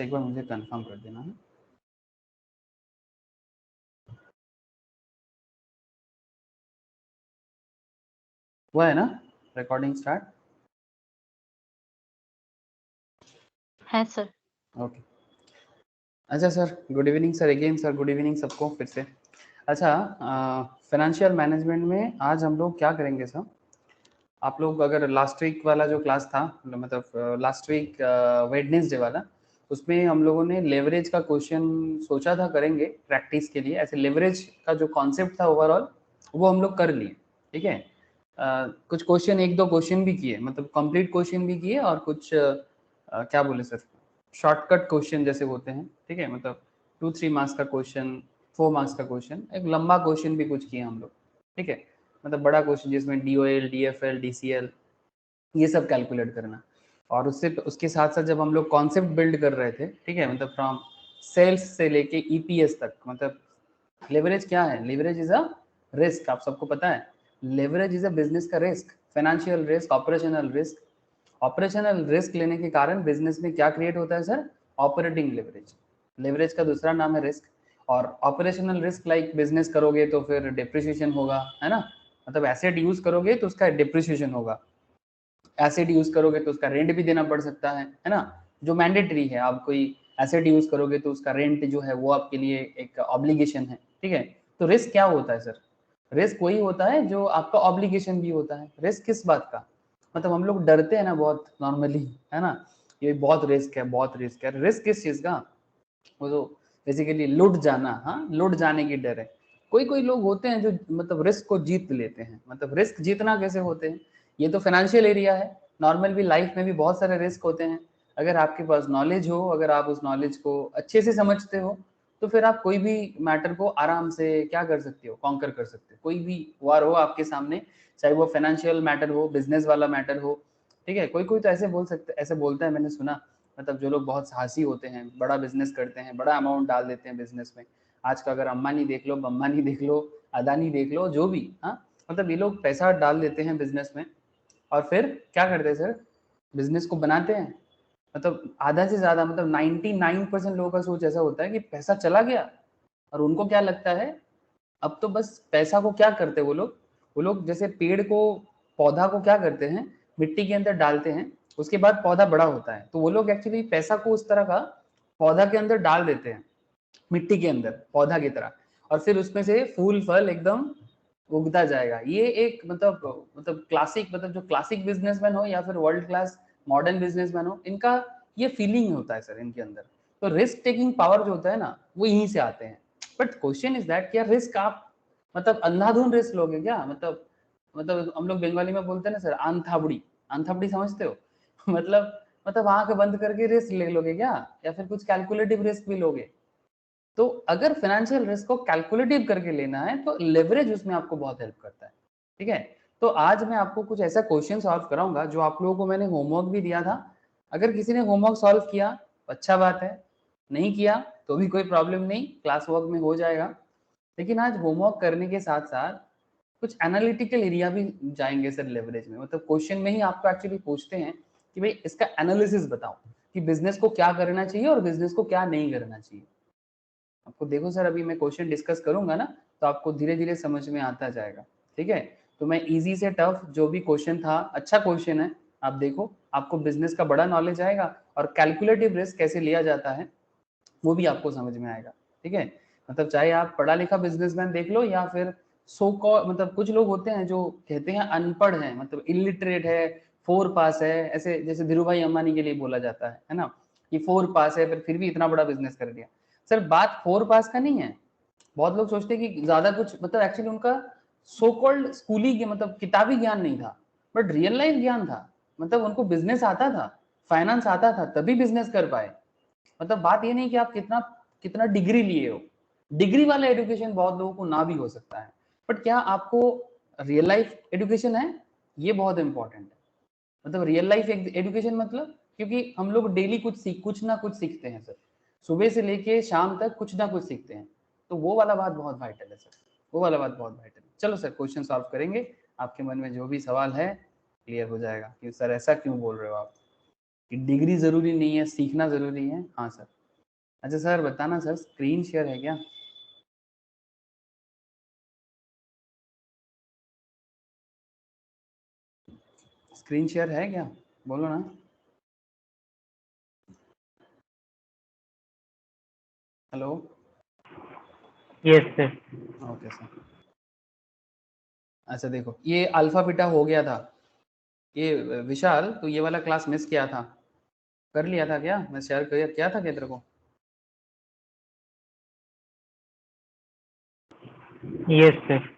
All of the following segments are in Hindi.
एक बार मुझे कंफर्म कर देना है। हुआ है ना रिकॉर्डिंग स्टार्ट? है सर। ओके। अच्छा sir, good evening sir, again sir good evening सबको फिर से। अच्छा, फाइनेंशियल मैनेजमेंट में आज हम लोग क्या करेंगे सर? आप लोग अगर लास्ट वीक वाला जो क्लास था, मतलब लास्ट वीक वेडनेसडे वाला, उसमें हम लोगों ने लेवरेज का क्वेश्चन सोचा था करेंगे प्रैक्टिस के लिए। ऐसे लेवरेज का जो कॉन्सेप्ट था ओवरऑल वो हम लोग कर लिए, ठीक है। कुछ क्वेश्चन, एक दो क्वेश्चन भी किए, मतलब कंप्लीट क्वेश्चन भी किए, और कुछ क्या बोले सर, शॉर्टकट क्वेश्चन जैसे होते हैं, ठीक है, मतलब 2-3 मार्क्स का क्वेश्चन, 4 मार्क्स का क्वेश्चन, एक लंबा क्वेश्चन भी कुछ किए हम लोग, ठीक है। मतलब बड़ा क्वेश्चन जिसमें DOL, DFL, DCL ये सब कैलकुलेट करना। और उससे उसके साथ साथ जब हम लोग कॉन्सेप्ट बिल्ड कर रहे थे, ठीक है, मतलब फ्रॉम सेल्स से लेके EPS तक, मतलब लेवरेज क्या है? लेवरेज इज अ रिस्क, आप सबको पता है। लेवरेज इज अ बिजनेस का risk, financial risk, operational risk. Operational risk लेने के कारण बिजनेस में क्या क्रिएट होता है सर? Operating leverage. लेवरेज का दूसरा नाम है रिस्क। और ऑपरेशनल रिस्क लाइक बिजनेस करोगे तो फिर डिप्रिसिएशन होगा, है ना, मतलब एसेट यूज करोगे तो उसका डिप्रिसिएशन होगा, एसेट यूज करोगे तो उसका रेंट भी देना पड़ सकता है ना, जो मैंडेटरी है। आप कोई एसेट यूज करोगे तो उसका रेंट जो है वो आपके लिए एक ऑब्लिगेशन है, ठीक है। तो रिस्क क्या होता है सर? रिस्क वही होता है जो आपका ऑब्लिगेशन भी होता है। रिस्क किस बात का? मतलब हम लोग डरते हैं ना बहुत नॉर्मली, है ना, ये बहुत रिस्क है, बहुत रिस्क है। रिस्क किस चीज का? वो तो बेसिकली लुट जाना, हाँ, लुट जाने की डर है। कोई कोई लोग होते हैं जो मतलब रिस्क को जीत लेते हैं। मतलब रिस्क जीतना कैसे होते हैं? ये तो फाइनेंशियल एरिया है, नॉर्मल भी लाइफ में भी बहुत सारे रिस्क होते हैं। अगर आपके पास नॉलेज हो, अगर आप उस नॉलेज को अच्छे से समझते हो, तो फिर आप कोई भी मैटर को आराम से क्या कर सकते हो, कॉन्कर कर सकते हो। कोई भी वार हो आपके सामने, चाहे वो फाइनेंशियल मैटर हो, बिजनेस वाला मैटर हो, ठीक है। कोई कोई तो ऐसे बोल सकते, ऐसे बोलता है, मैंने सुना, मतलब जो लोग बहुत साहसी होते हैं, बड़ा बिजनेस करते हैं, बड़ा अमाउंट डाल देते हैं बिजनेस में। आज का अगर अंबानी देख लो, बम्बानी देख लो, अदानी देख लो, जो भी, हाँ, मतलब ये लोग पैसा डाल देते हैं बिजनेस में, और फिर क्या करते हैं सर? बिजनेस को बनाते हैं। मतलब आधा से ज्यादा, मतलब 99% लोगों का सोच ऐसा होता है कि पैसा चला गया, और उनको क्या लगता है अब तो बस पैसा को क्या करते हैं वो लोग जैसे पेड़ को, पौधा को क्या करते हैं, मिट्टी के अंदर डालते हैं, उसके बाद पौधा बड़ा होता है। तो वो लोग एक्चुअली पैसा को उस तरह का पौधा के अंदर डाल देते हैं, मिट्टी के अंदर पौधा की तरह, और फिर उसमें से फूल फल एकदम उगता जाएगा। ये एक मतलब क्लासिक, मतलब जो क्लासिक बिजनेसमैन हो या फिर वर्ल्ड क्लास मॉडर्न बिजनेसमैन हो, इनका ये फीलिंग होता है सर इनके अंदर। तो रिस्क टेकिंग पावर जो होता है ना, वो यहीं से आते हैं। बट क्वेश्चन इज दैट, क्या रिस्क आप मतलब अंधाधुन रिस्क लोगे क्या? मतलब हम लोग बंगाली में बोलते हैं ना सर, आंथाबड़ी। आंथाबड़ी समझते हो? मतलब आंख बंद करके रिस्क ले लोगे क्या, या फिर कुछ कैलकुलेटिव रिस्क भी लोगे? तो अगर फाइनेंशियल रिस्क को कैलकुलेटिव करके लेना है तो लेवरेज उसमें आपको बहुत हेल्प करता है, ठीक है। तो आज मैं आपको कुछ ऐसा क्वेश्चन सॉल्व कराऊंगा जो आप लोगों को मैंने होमवर्क भी दिया था। अगर किसी ने होमवर्क सॉल्व किया अच्छा बात है, नहीं किया तो भी कोई प्रॉब्लम नहीं, क्लास वर्क में हो जाएगा। लेकिन आज होमवर्क करने के साथ साथ कुछ एनालिटिकल एरिया भी जाएंगे सर लेवरेज में। मतलब क्वेश्चन में ही आपको एक्चुअली पूछते हैं कि भाई इसका एनालिसिस बताओ कि बिजनेस को क्या करना चाहिए और बिजनेस को क्या नहीं करना चाहिए। आपको देखो सर, अभी मैं क्वेश्चन डिस्कस करूंगा ना, तो आपको धीरे धीरे समझ में आता जाएगा, ठीक है। तो मैं इजी से टफ जो भी क्वेश्चन था, अच्छा क्वेश्चन है, आप देखो, आपको बिजनेस का बड़ा नॉलेज आएगा, और कैलकुलेटिव रिस्क कैसे लिया जाता है वो भी आपको समझ में आएगा, ठीक है। मतलब चाहे आप पढ़ा लिखा बिजनेसमैन देख लो, या फिर सो कॉल, मतलब कुछ लोग होते हैं जो कहते हैं अनपढ़ है, मतलब इलिटरेट है, 4 पास है, ऐसे जैसे धीरू भाई अंबानी के लिए बोला जाता है ना, कि 4 पास है फिर भी इतना बड़ा बिजनेस कर दिया। सर बात 4 पास का नहीं है। बहुत लोग सोचते हैं कि ज्यादा कुछ, मतलब एक्चुअली उनका सो कॉल्ड स्कूली के मतलब किताबी ज्ञान नहीं था, बट रियल लाइफ ज्ञान था। मतलब उनको बिजनेस आता था, फाइनेंस आता था, तभी बिजनेस कर पाए। मतलब बात ये नहीं कि आप कितना कितना डिग्री लिए हो, डिग्री वाला एजुकेशन बहुत लोगों को ना भी हो सकता है, बट क्या आपको रियल लाइफ एजुकेशन है, ये बहुत इंपॉर्टेंट है। मतलब रियल लाइफ एजुकेशन मतलब, क्योंकि हम लोग डेली कुछ ना कुछ सीखते हैं सर, सुबह से लेके शाम तक कुछ ना कुछ सीखते हैं। तो वो वाला बात बहुत वाइटल है सर, वो वाला बात बहुत वाइटल है। चलो सर क्वेश्चन सॉल्व करेंगे, आपके मन में जो भी सवाल है क्लियर हो जाएगा कि सर ऐसा क्यों बोल रहे हो आप। कि डिग्री जरूरी नहीं है, सीखना जरूरी है? हाँ सर। अच्छा सर बताना सर, स्क्रीन शेयर है क्या? स्क्रीन शेयर है क्या, बोलो ना। Hello. Yes sir. Okay sir. अच्छा देखो, ये अल्फा बीटा हो गया था। ये विशाल, तो ये वाला क्लास मिस किया था, कर लिया था क्या? मैं शेयर किया था क्या तेरे को? Yes sir.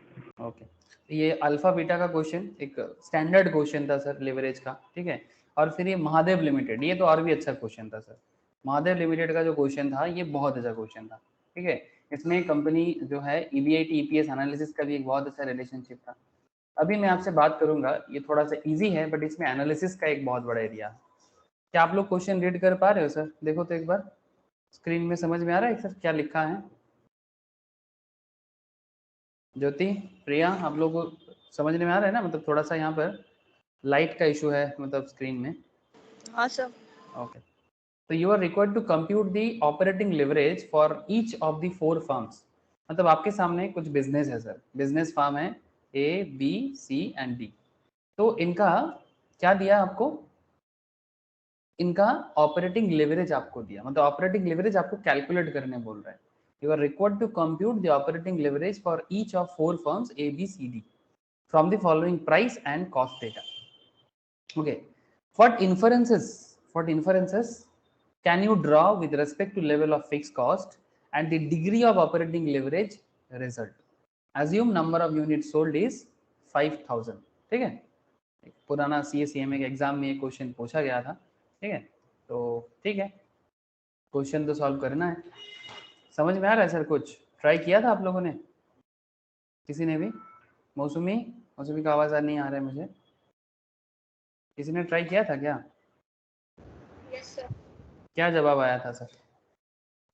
ओके। ये अल्फा बीटा का क्वेश्चन एक स्टैंडर्ड क्वेश्चन था सर, लिवरेज का, ठीक है। और फिर ये महादेव लिमिटेड, ये तो और भी अच्छा क्वेश्चन था सर। महादेव लिमिटेड का जो क्वेश्चन था ये बहुत अच्छा क्वेश्चन था, ठीक है। इसमें कंपनी जो है ईबीआईटी ईपीएस एनालिसिस का भी एक बहुत अच्छा रिलेशनशिप था। अभी मैं आपसे बात करूंगा, ये थोड़ा सा इजी है बट इसमें एनालिसिस का एक बहुत बड़ा एरिया है। क्या आप लोग क्वेश्चन रीड कर पा रहे हो सर? देखो तो एक बार स्क्रीन में समझ में आ रहा है सर क्या लिखा है? ज्योति, प्रिया, आप लोग को समझने में आ रहा है ना? मतलब थोड़ा सा यहाँ पर लाइट का इशू है, मतलब स्क्रीन में। हाँ सर। ओके। तो you are required to compute the operating leverage for each of the 4 firms. मतलब आपके सामने कुछ बिजनेस है सर, बिजनेस फर्म है A B C and D. तो इनका क्या दिया आपको? इनका ऑपरेटिंग लेवरेज आपको दिया, मतलब ऑपरेटिंग लेवरेज आपको कैलकुलेट करने बोल रहा है। You are required to compute the operating leverage for each of 4 firms A B C D from the following price and cost data. Okay, what inferences can you draw with respect to level of fixed cost and the degree of operating leverage result? Assume number of units sold is 5000, ठीक है। पुराना CA/CMA के एग्जाम में ये क्वेश्चन पूछा गया था, ठीक है। तो ठीक है, क्वेश्चन तो सॉल्व करना है। समझ में आ रहा है सर? कुछ ट्राई किया था आप लोगों ने, किसी ने भी? मौसमी, मौसमी का आवाज़ नहीं आ रहा है मुझे। किसी ने ट्राई किया था क्या? Yes sir. क्या जवाब आया था सर?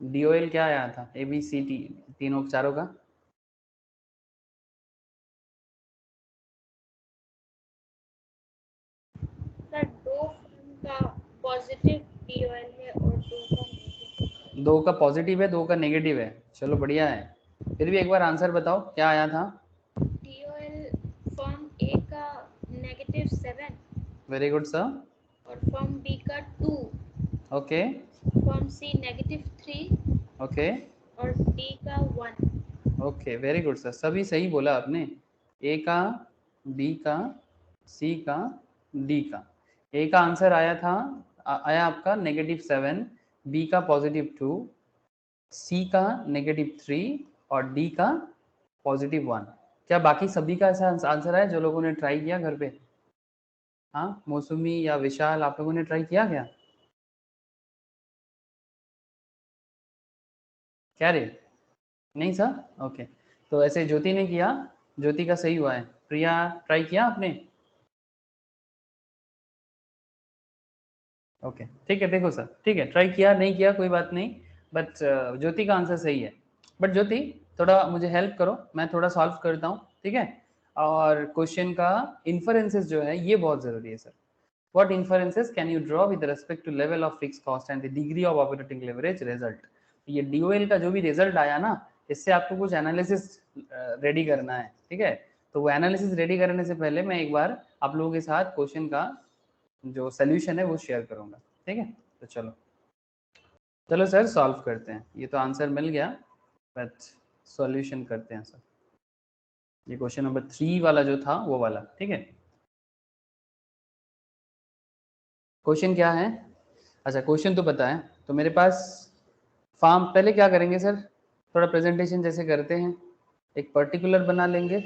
DOL क्या आया था? ABCD तीनों चारों का? सर दो फर्म का पॉजिटिव DOL है और दो का नेगेटिव। 2 का पॉजिटिव है, 2 का नेगेटिव है। चलो बढ़िया है। फिर भी एक बार आंसर बताओ क्या आया था? DOL फर्म ए का -7 वेरी गुड सर। और फर्म बी का 2, ओके फर्म सी -3 ओके और डी का 1। ओके, वेरी गुड सर, सभी सही बोला आपने। ए का, बी का, सी का, डी का। ए का आंसर आया था, आया आपका -7, बी का +2, सी का -3 और डी का +1। क्या बाकी सभी का ऐसा आंसर है जो लोगों ने ट्राई किया घर पे? हाँ, मौसमी या विशाल, आप लोगों ने ट्राई किया क्या? क्या रे? नहीं सर? ओके। तो ऐसे ज्योति ने किया, ज्योति का सही हुआ है। प्रिया, ट्राई किया आपने? ओके ठीक है, देखो सर, ठीक है, ट्राई किया नहीं किया कोई बात नहीं, बट ज्योति का आंसर सही है। बट ज्योति थोड़ा मुझे हेल्प करो, मैं थोड़ा सॉल्व करता हूँ, ठीक है। और क्वेश्चन का इन्फरेंसेस जो है ये बहुत जरूरी है sir. What inferences can you draw with respect to level of fixed cost and the degree of operating leverage result? ये DOL का जो भी रिजल्ट आया ना, इससे आपको कुछ एनालिसिस रेडी करना है, ठीक है। तो वो एनालिसिस रेडी करने से पहले मैं एक बार आप लोगों के साथ क्वेश्चन का जो सोल्यूशन है वो शेयर करूंगा, ठीक है। तो चलो चलो सर सॉल्व करते हैं। ये तो आंसर मिल गया, बट सॉल्यूशन करते हैं सर। ये क्वेश्चन नंबर 3 वाला जो था वो वाला, ठीक है। क्वेश्चन क्या है? अच्छा क्वेश्चन तो पता है। तो मेरे पास फार्म, पहले क्या करेंगे सर, थोड़ा प्रेजेंटेशन जैसे करते हैं। एक पर्टिकुलर बना लेंगे,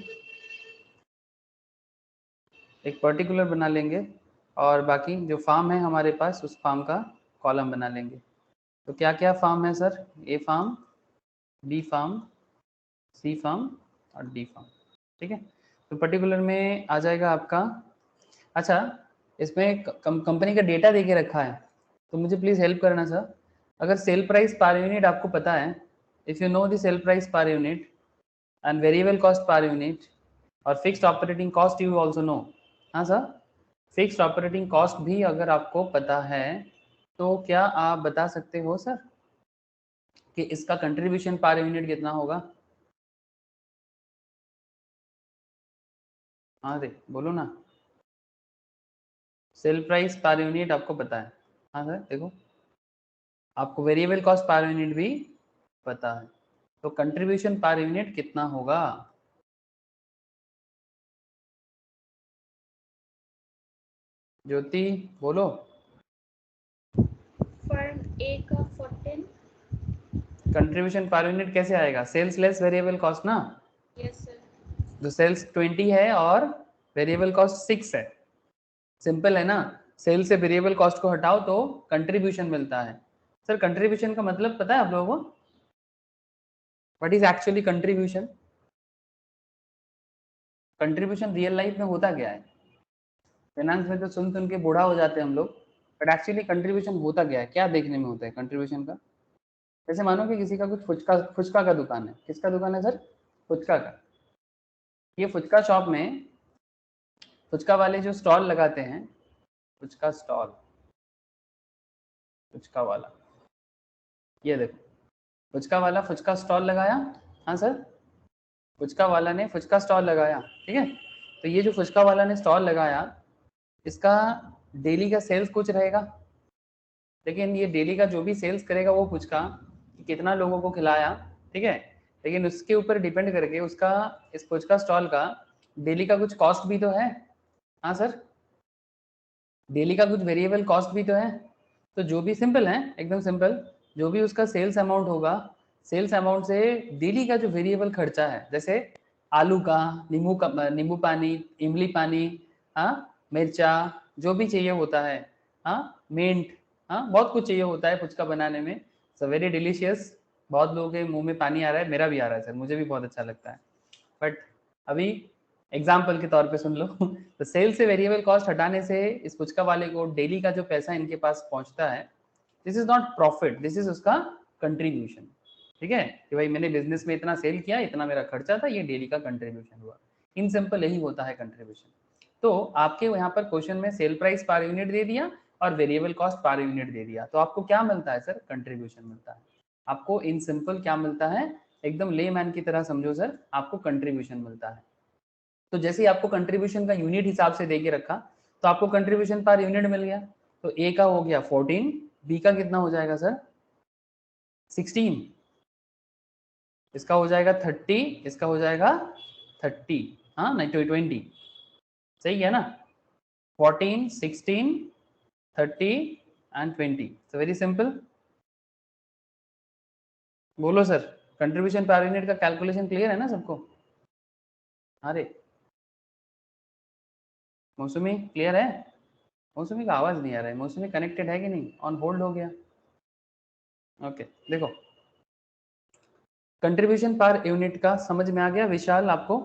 एक पर्टिकुलर बना लेंगे और बाकी जो फार्म है हमारे पास उस फार्म का कॉलम बना लेंगे। तो क्या क्या फार्म है सर? ए फार्म, बी फार्म, सी फार्म और डी फार्म, ठीक है। तो पर्टिकुलर में आ जाएगा आपका। अच्छा, इसमें कंपनी का डेटा दे के रखा है, तो मुझे प्लीज़ हेल्प करना सर। अगर सेल प्राइस पर यूनिट आपको पता है, if you know the sale price per unit and variable cost per unit और fixed operating cost you also know, हाँ सर। फिक्स्ड ऑपरेटिंग कॉस्ट भी अगर आपको पता है तो क्या आप बता सकते हो सर कि इसका कंट्रीब्यूशन पर यूनिट कितना होगा? हाँ दे बोलो ना। सेल प्राइस पर यूनिट आपको पता है? हाँ सर देखो, आपको वेरिएबल कॉस्ट पर यूनिट भी पता है, तो कंट्रीब्यूशन पर यूनिट कितना होगा? ज्योति बोलो। फर्म ए का 14। कंट्रीब्यूशन पर यूनिट कैसे आएगा? सेल्स लेस वेरिएबल कॉस्ट ना। Yes sir. जो सेल्स 20 है और वेरिएबल कॉस्ट 6 है, सिंपल है ना। सेल से वेरिएबल कॉस्ट को हटाओ तो कंट्रीब्यूशन मिलता है। सर कंट्रीब्यूशन का मतलब पता है आप लोगों को? What is actually contribution? Contribution real life में होता क्या है? फाइनेंस में तो सुन सुन के बूढ़ा हो जाते हैं हम लोग, बट एक्चुअली कंट्रीब्यूशन होता क्या है, क्या देखने में होता है कंट्रीब्यूशन का? जैसे मानो कि किसी का कुछ फुचका फुचका का दुकान है। किसका दुकान है सर? फुचका का। ये फुचका शॉप में फुचका वाले जो स्टॉल लगाते हैं, फुचका स्टॉल, फुचका वाला, ये देखो फुचका वाला फुचका स्टॉल लगाया। हाँ सर, फुचका वाला ने फुचका स्टॉल लगाया, ठीक है। तो ये जो फुचका वाला ने स्टॉल लगाया, इसका डेली का सेल्स कुछ रहेगा, लेकिन ये डेली का जो भी सेल्स करेगा वो फुचका कितना लोगों को खिलाया, ठीक है। लेकिन उसके ऊपर डिपेंड करके उसका, इस फुचका स्टॉल का डेली का कुछ कॉस्ट भी तो है। हाँ सर, डेली का कुछ वेरिएबल कॉस्ट भी तो है। तो जो भी सिंपल है, एकदम सिंपल, जो भी उसका सेल्स अमाउंट होगा, सेल्स अमाउंट से डेली का जो वेरिएबल खर्चा है, जैसे आलू का, नींबू पानी, इमली पानी, हाँ मिर्चा, जो भी चाहिए होता है, हाँ मिंट, हाँ बहुत कुछ चाहिए होता है फुचका बनाने में। So very delicious. बहुत लोगों के मुंह में पानी आ रहा है, मेरा भी आ रहा है सर, मुझे भी बहुत अच्छा लगता है। बट अभी एग्जाम्पल के तौर पे सुन लो। तो सेल से वेरिएबल कॉस्ट हटाने से इस फुचका वाले को डेली का जो पैसा इनके पास पहुंचता है, this is not profit, this is उसका कंट्रीब्यूशन, ठीक है। कि भाई मैंने बिजनेस में इतना सेल किया, इतना मेरा खर्चा था, ये डेली का कंट्रीब्यूशन हुआ। इन सिंपल यही होता है कंट्रीब्यूशन। तो आपके यहाँ पर क्वेश्चन में सेल प्राइस पर यूनिट दे दिया और वेरिएबल कॉस्ट पर यूनिट दे दिया, तो आपको क्या मिलता है सर? कंट्रीब्यूशन मिलता है। आपको इन सिंपल क्या मिलता है? एकदम लेमैन की तरह समझो सर, आपको कंट्रीब्यूशन मिलता है। तो जैसे ही आपको कंट्रीब्यूशन का यूनिट हिसाब से देके रखा, तो आपको कंट्रीब्यूशन पर यूनिट मिल गया। तो ए का हो गया 14, बी का कितना हो जाएगा सर? 16, इसका हो जाएगा 30, इसका हो जाएगा 30, हाँ नहीं 20, सही है ना। 14, 16, 30 एंड 20। तो वेरी सिंपल। बोलो सर, कंट्रीब्यूशन पर यूनिट का कैलकुलेशन क्लियर है ना सबको? अरे मौसमी क्लियर है? मौसमी का आवाज नहीं आ रहा है। मौसमी कनेक्टेड है कि नहीं? ऑन होल्ड हो गया। ओके देखो, कंट्रीब्यूशन पर यूनिट का समझ में आ गया विशाल आपको?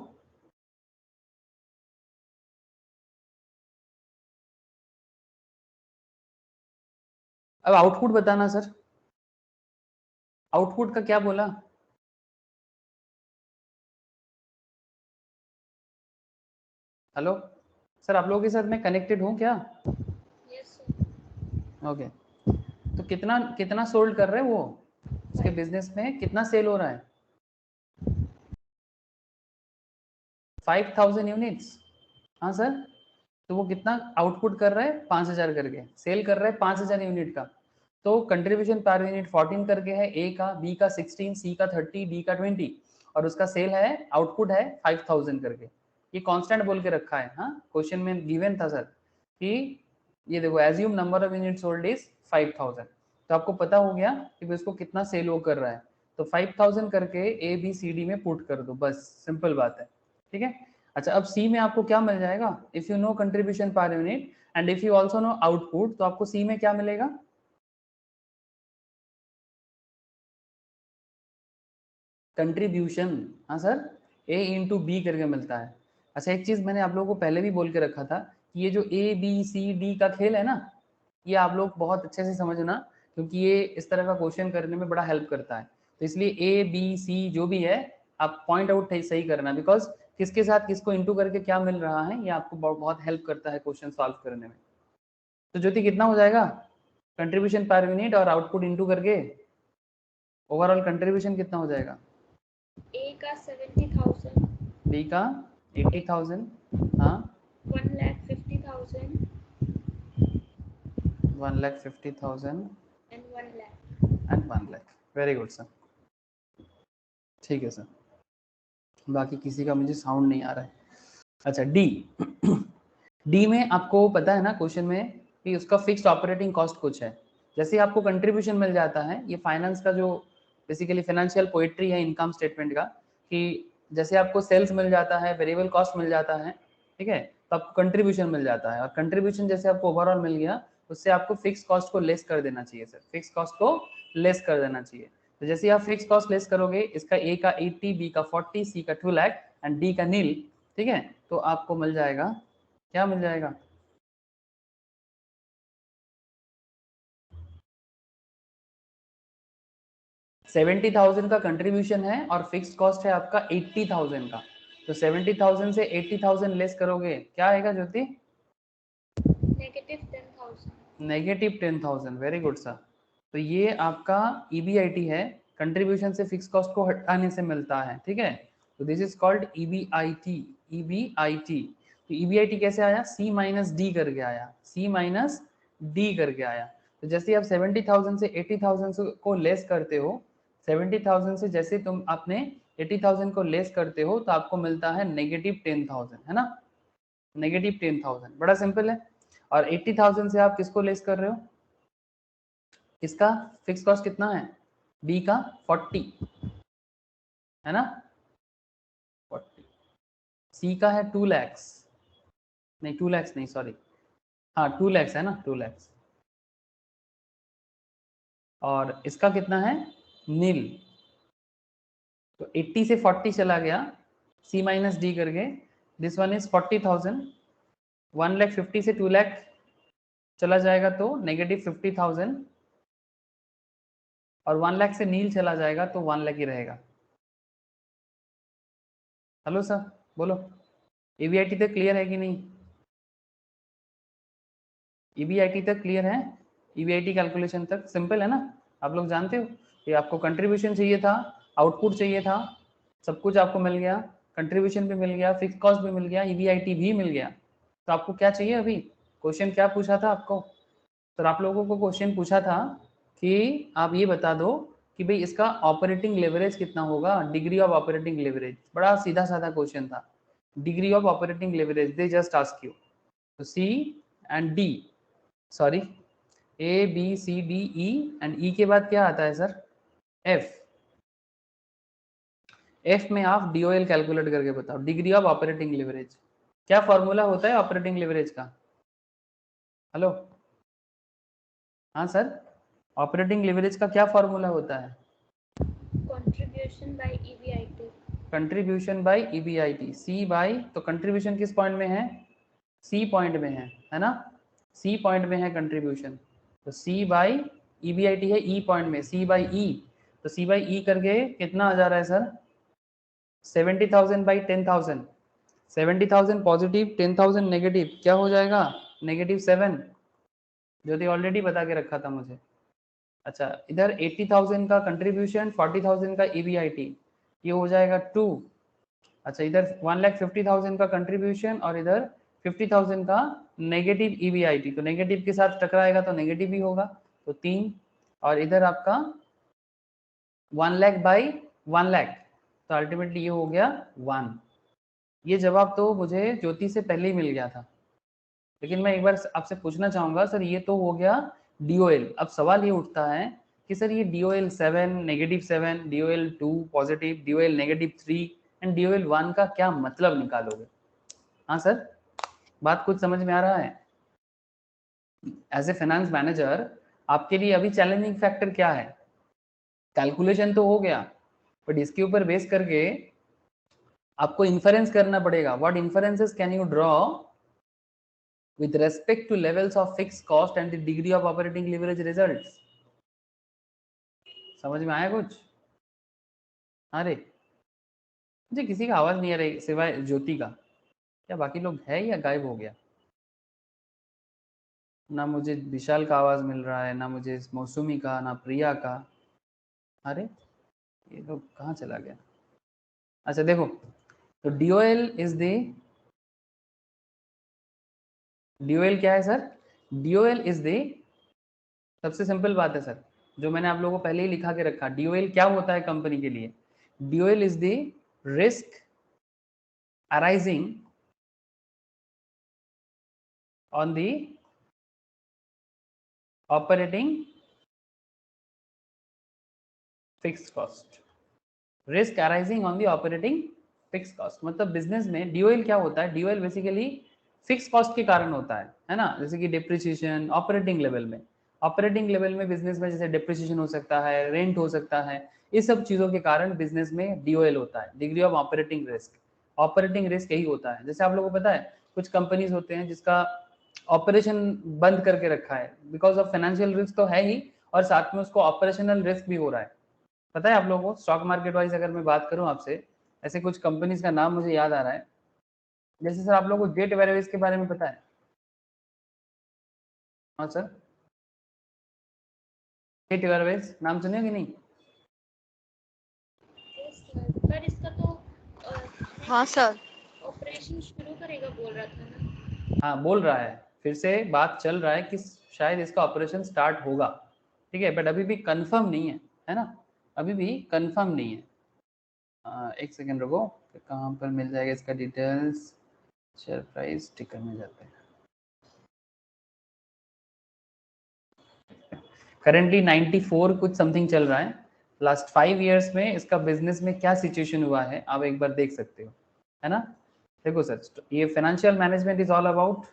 अब आउटपुट बताना सर, आउटपुट का क्या बोला? हेलो सर, आप लोगों के साथ मैं कनेक्टेड हूँ क्या? Yes sir. ओके, तो कितना कितना सोल्ड कर रहे हैं वो, उसके बिजनेस में कितना सेल हो रहा है? 5000 यूनिट्स। हाँ सर, तो वो कितना आउटपुट कर रहा है? 5000 करके सेल कर रहा है 5000 यूनिट का। तो कंट्रीब्यूशन पर यूनिट 14 करके है ए का, बी का 16, सी का 30, डी का 20, और उसका सेल है, आउटपुट है 5000 करके। ये कांस्टेंट बोल के रखा है, हाँ क्वेश्चन में गिवन था सर कि ये देखो assume number of unit sold is 5000। तो आपको पता हो गया कि इसको कितना सेल वो कर रहा है, तो 5000 करके ए बी सी डी में पुट कर दो, बस सिंपल बात है, ठीक है। अच्छा अब सी में आपको क्या मिल जाएगा? If you know contribution per unit and if you also know output, तो आपको सी में क्या मिलेगा? कंट्रीब्यूशन, हाँ सर, ए इंटू बी करके मिलता है। अच्छा एक चीज मैंने आप लोगों को पहले भी बोल के रखा था कि ये जो ए बी सी डी का खेल है ना, ये आप लोग बहुत अच्छे से समझना, क्योंकि ये इस तरह का क्वेश्चन करने में बड़ा हेल्प करता है। तो इसलिए ए बी सी जो भी है, आप पॉइंट आउट सही करना, बिकॉज किसके साथ किसको इंटू करके क्या मिल रहा है, ये आपको बहुत हेल्प करता है क्वेश्चन सॉल्व करने में। तो ज्योति कितना हो जाएगा कंट्रीब्यूशन पर यूनिट और आउटपुट इंटू करके ओवरऑल कंट्रीब्यूशन कितना हो जाएगा? ए का 70,000, बी का 80,000, हाँ 1,50,000 1,50,000 and 1 lakh. And 1 lakh. Very good sir, ठीक है सर। बाकी किसी का मुझे साउंड नहीं आ रहा है। अच्छा डी, डी में आपको पता है ना क्वेश्चन में कि उसका फिक्स्ड ऑपरेटिंग कॉस्ट कुछ है। जैसे आपको कंट्रीब्यूशन मिल जाता है, ये फाइनेंस का जो बेसिकली फाइनेंशियल पोएट्री है इनकम स्टेटमेंट का, कि जैसे आपको सेल्स मिल जाता है, वेरिएबल कॉस्ट मिल जाता है, ठीक है, तो आपको कंट्रीब्यूशन मिल जाता है। और कंट्रीब्यूशन जैसे आपको ओवरऑल मिल गया, उससे आपको फिक्स कॉस्ट को लेस कर देना चाहिए सर, फिक्स कॉस्ट को लेस कर देना चाहिए। तो जैसे आप फिक्स कॉस्ट लेस करोगे, इसका ए का 80, बी का 40, सी का 2 लाख एंड डी का नील, ठीक है, तो आपको मिल जाएगा, क्या मिल जाएगा? $70,000 का कंट्रीब्यूशन है और फिक्स्ड कॉस्ट है आपका 80,000 का। तो 70,000 से 80,000 लेस करोगे, क्या आएगा ज्योति? -10,000. नेगेटिव 10,000। Very good sir. तो ये आपका EBIT है, कंट्रीब्यूशन से फिक्स कॉस्ट को हटाने से मिलता है, ठीक है। तो this is called EBIT, EBIT। तो EBIT कैसे आया? C माइनस डी करके आया, C माइनस डी करके आया। तो जैसे आप 70,000 से 80,000 को लेस करते हो, 70,000 से जैसे तुम आपने 80,000 को लेस करते हो, तो आपको मिलता है नेगेटिव 10,000, है ना, नेगेटिव 10,000। बड़ा सिंपल है। और 80,000 से आप किसको लेस कर रहे हो? इसका फिक्स कॉस्ट कितना है? बी का 40, है ना, 40। सी का है 2 lakhs, नहीं 2 lakhs नहीं, सॉरी, हाँ 2 lakhs है ना, 2 lakhs। और इसका कितना है? नील। तो 80 से 40 चला गया, सी माइनस डी करके, दिस वन इज 40,000। 1,50,000 से 2 लाख चला जाएगा तो नेगेटिव 50,000, और 1 लाख से नील चला जाएगा तो 1 लाख ही रहेगा। हेलो सर, बोलो, EBIT तक क्लियर है कि नहीं? EBIT तक क्लियर है? EBIT कैलकुलेशन तक सिंपल है ना, आप लोग जानते हो कि आपको कंट्रीब्यूशन चाहिए था, आउटपुट चाहिए था, सब कुछ आपको मिल गया, कंट्रीब्यूशन भी मिल गया, फिक्स कॉस्ट भी मिल गया, EBIT भी मिल गया। तो आपको क्या चाहिए अभी? क्वेश्चन क्या पूछा था आपको? तो आप लोगों को क्वेश्चन पूछा था कि आप ये बता दो कि भाई इसका ऑपरेटिंग लेवरेज कितना होगा, डिग्री ऑफ ऑपरेटिंग लेवरेज। बड़ा सीधा साधा क्वेश्चन था, degree of operating leverage they just ask you. तो C and D, sorry, A B C D E and E के बाद क्या आता है सर? एफ। एफ में आप DOL कैलकुलेट करके बताओ, डिग्री ऑफ ऑपरेटिंग लेवरेज। क्या फॉर्मूला होता है ऑपरेटिंग लेवरेज का? हेलो, हाँ सर, ऑपरेटिंग लेवरेज का क्या फॉर्मूला होता है? Contribution by EBIT. Contribution by EBIT, C by, तो कंट्रीब्यूशन किस पॉइंट में है? सी पॉइंट में है ना, सी पॉइंट में है कंट्रीब्यूशन। तो सी बाय EBIT है ई पॉइंट में, सी बाय ई। तो सी बाय ई करके कितना आ जा रहा है सर? 70,000 बाई 10,000, 70,000 पॉजिटिव, 10,000 नेगेटिव, क्या हो जाएगा? -7, जो थी ऑलरेडी बता के रखा था मुझे। अच्छा, इधर 80,000 का कंट्रीब्यूशन, 40,000 का EBIT, ये हो जाएगा 2। अच्छा, इधर 1,50,000 का कंट्रीब्यूशन और इधर 50,000 का नेगेटिव EBIT, तो नेगेटिव के साथ टकराएगा तो नेगेटिव ही होगा, तो 3। और इधर आपका 1 लाख बाई 1 लाख, तो अल्टीमेटली ये हो गया 1। ये जवाब तो मुझे ज्योति से पहले ही मिल गया था, लेकिन मैं एक बार आपसे पूछना चाहूंगा सर, ये तो हो गया DOL। अब सवाल ये उठता है कि सर ये DOL 7, -7, DOL 2 positive, DOL -3 and DOL 1 का क्या मतलब निकालोगे? हाँ सर, बात कुछ समझ में आ रहा है? एज ए फाइनेंस मैनेजर आपके लिए अभी चैलेंजिंग फैक्टर क्या है? कैलकुलेशन तो हो गया, बट इसके ऊपर बेस करके आपको इन्फरेंस करना पड़ेगा। What inferences can you draw with respect to levels of fixed cost and the degree of operating leverage results? समझ में आया कुछ? अरे मुझे किसी का आवाज नहीं आ रही सिवाय ज्योति का। क्या बाकी लोग है या गायब हो गया? ना मुझे विशाल का आवाज मिल रहा है, ना मुझे मौसुमी का, ना प्रिया का। अरे ये लोग कहाँ चला गया? अच्छा देखो, तो DOL इज द DOL क्या है सर? DOL इज द, सबसे सिंपल बात है सर, जो मैंने आप लोगों को पहले ही लिखा के रखा। DOL क्या होता है कंपनी के लिए? DOL is the risk arising on the operating fixed cost। Risk arising on the operating fix cost, मतलब बिजनेस में DOL क्या होता है? DOL बेसिकली फिक्स कॉस्ट के कारण होता है ना, जैसे कि डिप्रिसिएशन ऑपरेटिंग लेवल में। ऑपरेटिंग लेवल में बिजनेस में जैसे डिप्रिसिएशन हो सकता है, रेंट हो सकता है, इस सब चीजों के कारण बिजनेस में DOL होता है, degree of operating risk. Operating risk यही होता है। जैसे आप लोगों को पता है कुछ कंपनीज होते हैं जिसका ऑपरेशन बंद करके रखा है, बिकॉज ऑफ फाइनेंशियल रिस्क तो है ही, और साथ में उसको ऑपरेशनल रिस्क भी हो रहा है। पता है आप लोगों को स्टॉक मार्केट वाइज अगर मैं बात करूं आपसे, ऐसे कुछ कंपनीज का नाम मुझे याद आ रहा है। जैसे सर आप लोगों को गेट वेयरवेज के बारे में पता है? हाँ सर, गेट वेयरवेज नाम सुने कि नहीं? Yes, sir. पर इसका तो हाँ सर। ऑपरेशन शुरू करेगा बोल रहा था ना। हाँ बोल रहा है, फिर से बात चल रहा है कि शायद इसका ऑपरेशन स्टार्ट होगा, ठीक है, बट अभी भी कंफर्म नहीं है ना, अभी भी कंफर्म नहीं है। एक सेकेंड रुको, कहाँ पर मिल जाएगा इसका डिटेल्स? शेयर प्राइस टिकर में जाते हैं। करेंटली 94 कुछ समथिंग चल रहा है। लास्ट 5 इयर्स में इसका बिजनेस में क्या सिचुएशन हुआ है आप एक बार देख सकते हो, है ना। देखो सर, ये financial management is all about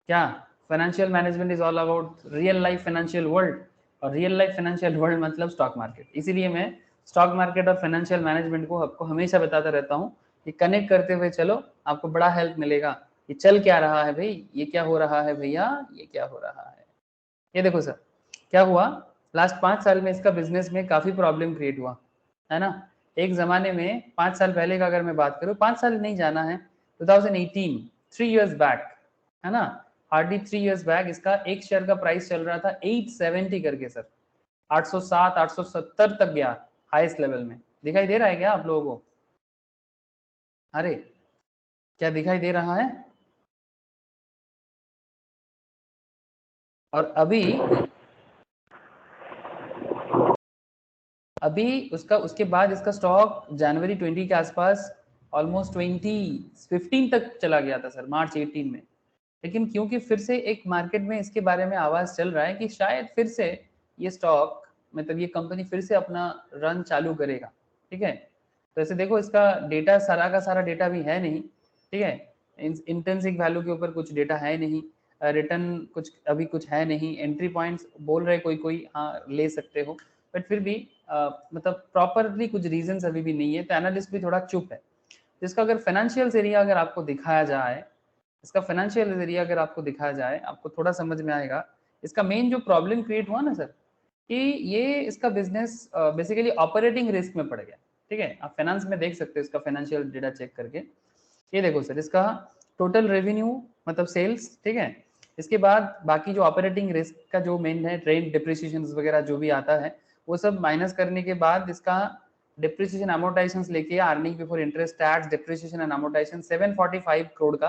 क्या? Financial management is all about real life financial world, और रियल लाइफ फाइनेंशियल वर्ल्ड मतलब स्टॉक मार्केट। इसीलिए मैं स्टॉक मार्केट और फाइनेंशियल मैनेजमेंट को आपको हमेशा बताता रहता हूँ कि कनेक्ट करते हुए चलो, आपको बड़ा हेल्प मिलेगा। ये चल क्या रहा है भाई, ये क्या हो रहा है भैया, ये क्या हो रहा है। ये देखो सर, क्या हुआ लास्ट 5 साल में इसका बिजनेस में काफी प्रॉब्लम क्रिएट हुआ, है ना। एक जमाने में 5 साल पहले का अगर मैं बात करूँ, 5 साल नहीं जाना है, 2018, 3 इयर्स बैक, है ना, हार्डली 3 इयर्स बैक इसका एक शेयर का प्राइस चल रहा था 870 करके सर, 807 870 तक गया हाईएस्ट लेवल में। दिखाई दे रहा है क्या आप लोगों को? अरे क्या दिखाई दे रहा है? और अभी उसका, उसके बाद इसका स्टॉक जनवरी 20 के आसपास ऑलमोस्ट 2015 तक चला गया था सर, मार्च 18 में। लेकिन क्योंकि फिर से एक मार्केट में इसके बारे में आवाज चल रहा है कि शायद फिर से ये स्टॉक, मतलब ये कंपनी फिर से अपना रन चालू करेगा, ठीक है। तो ऐसे देखो, इसका डेटा सारा का सारा डेटा भी है नहीं, ठीक है, इंट्रिंसिक वैल्यू के ऊपर कुछ डेटा है नहीं, रिटर्न कुछ अभी कुछ है नहीं, एंट्री पॉइंट्स बोल रहे कोई कोई हाँ ले सकते हो, बट फिर भी मतलब प्रॉपरली कुछ रीजंस अभी भी नहीं है, तो एनालिस्ट भी थोड़ा चुप है। जिसका अगर फाइनेंशियल एरिया अगर आपको दिखाया जाए, इसका फाइनेंशियल एरिया अगर आपको दिखाया जाए, आपको थोड़ा समझ में आएगा। इसका मेन जो प्रॉब्लम क्रिएट हुआ ना सर, कि ये इसका बिजनेस बेसिकली ऑपरेटिंग रिस्क में पड़ गया, ठीक है। आप फाइनेंस में देख सकते हो इसका फाइनेंशियल डेटा चेक करके। ये देखो सर, इसका टोटल रेवेन्यू मतलब सेल्स, ठीक है, इसके बाद बाकी जो ऑपरेटिंग रिस्क का जो मेन है, ट्रेड डिप्रिसिएशन वगैरह जो भी आता है, वो सब माइनस करने के बाद इसका डिप्रिसिएशन अमोर्टाइजेशन लेके earning before interest tax depreciation and amortisation 745 crore का,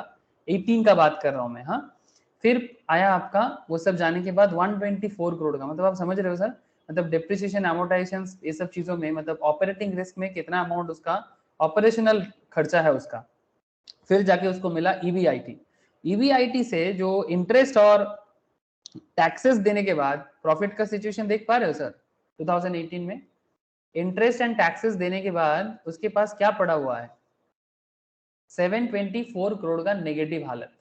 18 का बात कर रहा हूं मैं, हाँ। फिर आया आपका वो सब जाने के बाद 124 करोड़ का, मतलब आप समझ रहे हो सर, मतलब डिप्रिसिएशन अमोर्टाइजेशन ये सब चीजों में, मतलब ऑपरेटिंग रिस्क में कितना अमाउंट उसका ऑपरेशनल खर्चा है उसका। फिर जाके उसको मिला EBIT। EBIT से जो इंटरेस्ट और टैक्सेस देने के बाद प्रॉफिट का सिचुएशन देख पा रहे हो सर, 2018 में इंटरेस्ट एंड टैक्सेस देने के बाद उसके पास क्या पड़ा हुआ है? 724 करोड़ का नेगेटिव हालत,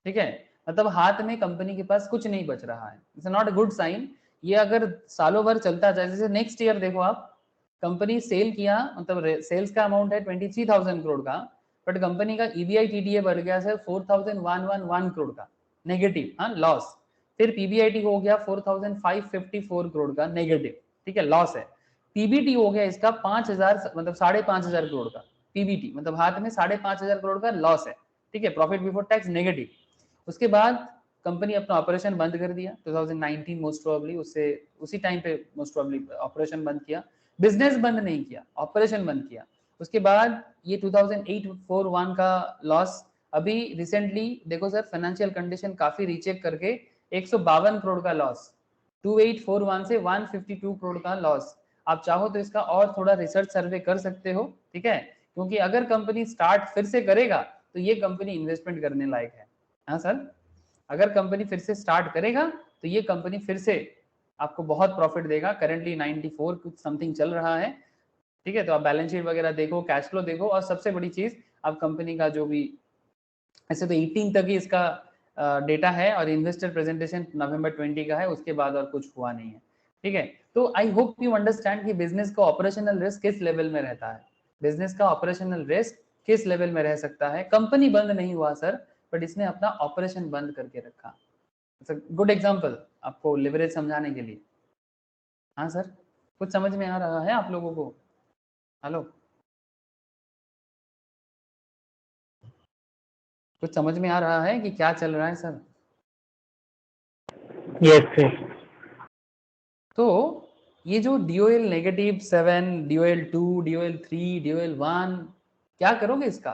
ठीक है। मतलब हाथ में कंपनी के पास कुछ नहीं बच रहा है। It's not a good sign. ये अगर सालों भर चलता जाए, जैसे नेक्स्ट ईयर देखो आप, कंपनी सेल किया, मतलब सेल्स का अमाउंट है 23,000 करोड़ का, बट कंपनी का EBITDA बढ़ गया सर 4,111 करोड़ का नेगेटिव, हाँ लॉस। फिर PBIT हो गया 4,554 करोड़ का नेगेटिव, ठीक है, लॉस है। PBT हो गया इसका 5,000 मतलब 5,500 करोड़ का, पीबीटी, मतलब हाथ में 5,500 करोड़ का लॉस है, ठीक है, प्रॉफिट बिफोर टैक्स नेगेटिव। उसके बाद कंपनी अपना ऑपरेशन बंद कर दिया 2019 मोस्ट प्रोबेबली, उससे उसी टाइम पे मोस्ट प्रोबेबली ऑपरेशन बंद किया, बिजनेस बंद नहीं किया, ऑपरेशन बंद किया। उसके बाद ये 2008-41 का लॉस, अभी रिसेंटली देखो सर फाइनेंशियल कंडीशन काफी रीचेक करके 152 करोड़ का लॉस, 2841 से 152 करोड़ का लॉस। आप चाहो तो इसका और थोड़ा रिसर्च सर्वे कर सकते हो, ठीक है, क्योंकि अगर कंपनी स्टार्ट फिर से करेगा तो ये कंपनी इन्वेस्टमेंट करने लायक है। हाँ सर, अगर कंपनी फिर से स्टार्ट करेगा तो ये कंपनी फिर से आपको बहुत प्रॉफिट देगा। करेंटली 94 कुछ समथिंग चल रहा है, ठीक है, तो आप बैलेंस शीट वगैरह देखो, कैश फ्लो देखो, और सबसे बड़ी चीज आप कंपनी का जो भी, ऐसे तो 18 तक ही इसका डेटा है और इन्वेस्टर प्रेजेंटेशन नवंबर 20 का है, उसके बाद और कुछ हुआ नहीं है, ठीक है। तो आई होप यू अंडरस्टैंड कि बिजनेस का ऑपरेशनल रिस्क किस लेवल में रहता है, बिजनेस का ऑपरेशनल रिस्क किस लेवल में रह सकता है। कंपनी बंद नहीं हुआ सर, बट इसने अपना ऑपरेशन बंद करके रखा। गुड एग्जाम्पल आपको लिवरेज समझाने के लिए। हाँ सर, कुछ समझ में आ रहा है आप लोगों को? हेलो, कुछ समझ में आ रहा है कि क्या चल रहा है सर? Yes sir. तो ये जो DOL -7, DOL 2, DOL 3, DOL 1, क्या करोगे इसका?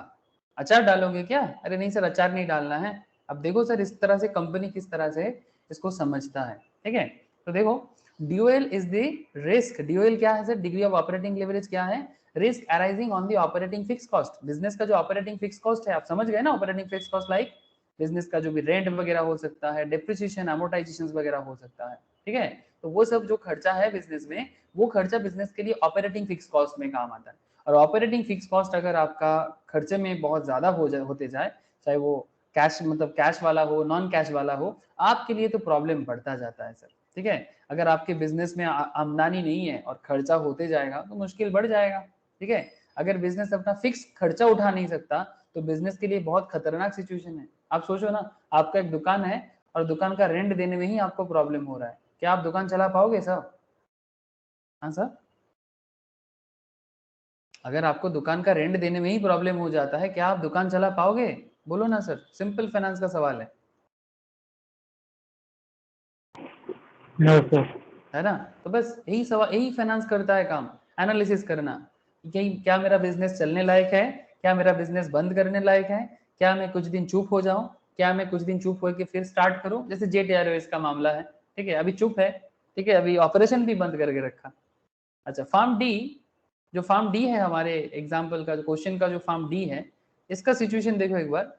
अचार डालोगे क्या? अरे नहीं सर, अचार नहीं डालना है। अब देखो सर, इस तरह से कंपनी किस तरह से इसको समझता है, ठीक है। तो देखो, DOL is the risk. DOL क्या है sir? Degree of operating leverage क्या है? Risk arising on the operating fix cost. Business का जो ऑपरेटिंग फिक्स कॉस्ट है, आप समझ गए ना, operating fix cost like business का जो भी रेंट वगैरह हो सकता है, डेप्रिसिएशन, अमोर्टाइजेशन वगैरह हो सकता है, ठीक है। तो वो सब जो खर्चा है बिजनेस में, वो खर्चा बिजनेस के लिए ऑपरेटिंग फिक्स कॉस्ट में काम आता है। और ऑपरेटिंग फिक्स कॉस्ट अगर आपका खर्चे में बहुत ज्यादा होते जाए, चाहे वो कैश, मतलब कैश वाला हो, नॉन कैश वाला हो, आपके लिए तो प्रॉब्लम बढ़ता जाता है सर, ठीक है। अगर आपके बिजनेस में आमदनी नहीं है और खर्चा होते जाएगा तो मुश्किल बढ़ जाएगा, ठीक है। अगर बिजनेस अपना फिक्स खर्चा उठा नहीं सकता तो बिजनेस के लिए बहुत खतरनाक सिचुएशन है। आप सोचो ना, आपका एक दुकान है और दुकान का रेंट देने में ही आपको प्रॉब्लम हो रहा है, क्या आप दुकान चला पाओगे सर? हाँ सर, अगर आपको दुकान का रेंट देने में ही प्रॉब्लम हो जाता है, क्या आप दुकान चला पाओगे? बोलो ना सर, सिंपल फाइनेंस का सवाल नो सर। है ना। तो बस यही सवाल, यही फाइनेंस करता है काम, एनालिसिस करना कि क्या मेरा बिजनेस चलने लायक है, क्या मेरा बिजनेस बंद करने लायक है, क्या मैं कुछ दिन चुप हो जाऊं, क्या मैं कुछ दिन चुप होकर फिर स्टार्ट करूं, जैसे जेट एयरवेज का मामला है, ठीक है, अभी चुप है, ठीक है, अभी ऑपरेशन भी बंद करके रखा। अच्छा, फार्म डी, जो फार्म डी है हमारे एग्जाम्पल का, जो क्वेश्चन का जो फार्म डी है, इसका सिचुएशन देखो एक बार।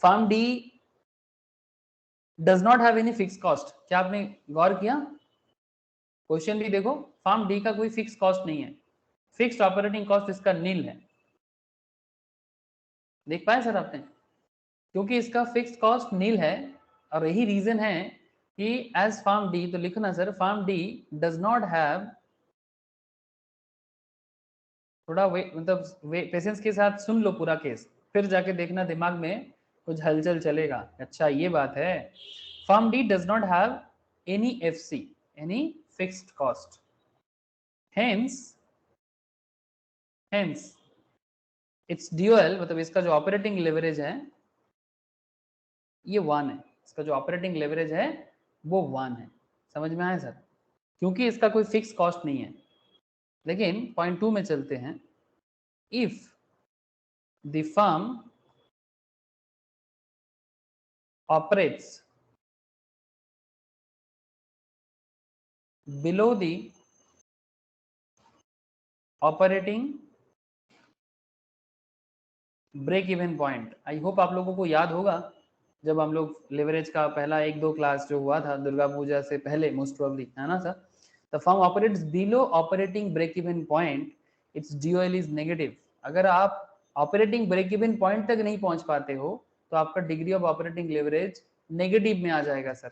Firm D does not have any fix cost. क्या आपने गौर किया? क्वेश्चन भी देखो, फार्म डी का कोई फिक्स कॉस्ट नहीं है, फिक्स्ड ऑपरेटिंग कॉस्ट इसका नील है। देख पाए सर आपने? क्योंकि इसका फिक्स्ड कॉस्ट नील है, और यही रीजन है कि एज फार्म डी, तो लिखना sir, farm D does not have, थोड़ा मतलब पेशेंस के साथ सुन लो पूरा केस, फिर जाके देखना दिमाग में कुछ हलचल चलेगा। अच्छा ये बात है, farm D does not have any FC, any fixed cost, hence hence it's dual, मतलब इसका जो ऑपरेटिंग लेवरेज है ये 1 है, इसका जो ऑपरेटिंग लेवरेज है वो 1 है। समझ में आया सर? क्योंकि इसका कोई फिक्स कॉस्ट नहीं है। लेकिन पॉइंट 2 में चलते हैं। If the firm operates below the operating break even point, I hope आप लोगों को याद होगा जब हम लोग लेवरेज का पहला 1-2 क्लास जो हुआ था दुर्गा पूजा से पहले मोस्ट प्रोबेबली, है ना sir. The firm operates below operating break even point, its DOL is negative. अगर आप ऑपरेटिंग ब्रेक इवन पॉइंट तक नहीं पहुंच पाते हो तो आपका degree of operating leverage negative में आ जाएगा सर,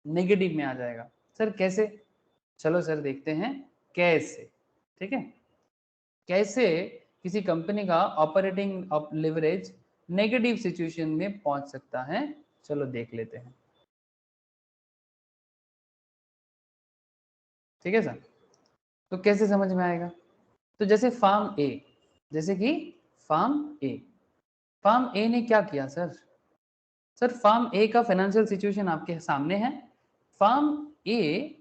नेगेटिव में आ जाएगा। सर कैसे? चलो सर देखते हैं कैसे, ठीक है। कैसे किसी कंपनी का ऑपरेटिंग लेवरेज नेगेटिव सिचुएशन में पहुंच सकता है, चलो देख लेते हैं, ठीक है सर। तो कैसे समझ में आएगा? तो जैसे फार्म ए, जैसे कि फार्म ए ने क्या किया सर? सर फार्म ए का फाइनेंशियल सिचुएशन आपके सामने है। फार्म ए,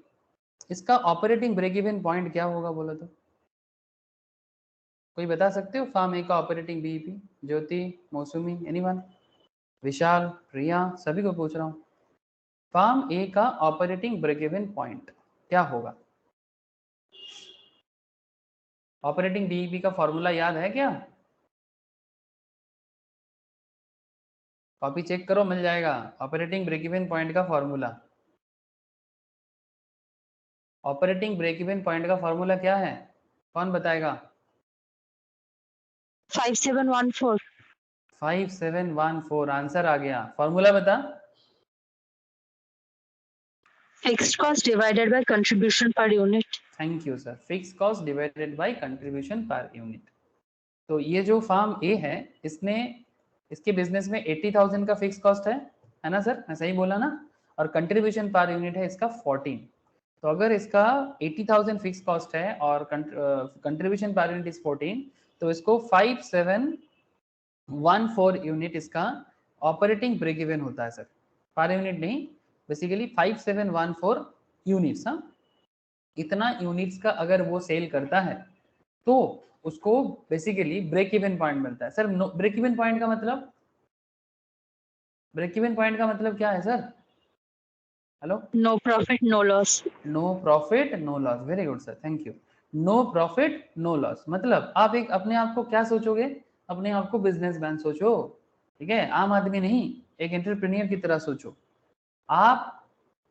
इसका ऑपरेटिंग ब्रेक इवन पॉइंट क्या होगा बोलो तो? कोई बता सकते हो फार्म ए का ऑपरेटिंग बीईपी? ज्योति, मौसमी, एनीवन? विशाल, प्रिया, सभी को पूछ रहा हूँ। फार्म ए का ऑपरेटिंग ब्रेक इवन पॉइंट क्या होगा? ऑपरेटिंग बीईपी का फॉर्मूला याद है क्या? कॉपी चेक करो, मिल जाएगा। ऑपरेटिंग ब्रेक इवन पॉइंट का formula, operating break even point का फॉर्मूला क्या है? कौन बताएगा? 5714. 5714 आंसर आ गया। फॉर्मूला बता। Fixed cost divided by contribution per unit. Thank you sir. Fix cost divided by contribution per unit. तो ये जो फार्म ए है, इसने, इसके बिजनेस में 80,000 का फिक्स कॉस्ट है ना सर? मैं सही बोला ना? और कंट्रीब्यूशन पर यूनिट है इसका 14। तो अगर इसका 80,000 फिक्स कॉस्ट है और कंट्रीब्यूशन पर यूनिट इज 14, तो इसको 5714 यूनिट इसका ऑपरेटिंग ब्रेक इवन होता है सर। पर यूनिट नहीं, बेसिकली 5714 यूनिट्स। हाँ, इतना यूनिट्स का अगर वो सेल करता है तो उसको बेसिकली ब्रेक इवन पॉइंट मिलता है सर। ब्रेक इवन पॉइंट का मतलब, ब्रेक इवन पॉइंट का मतलब क्या है sir? Hello? No profit, no loss. No profit no loss. Very good sir, thank you. No profit no loss मतलब आप एक अपने आप को क्या सोचोगे? अपने आप को बिजनेसमैन सोचो, ठीक है? आम आदमी नहीं, एक एंटरप्रेन्योर की तरह सोचो। आप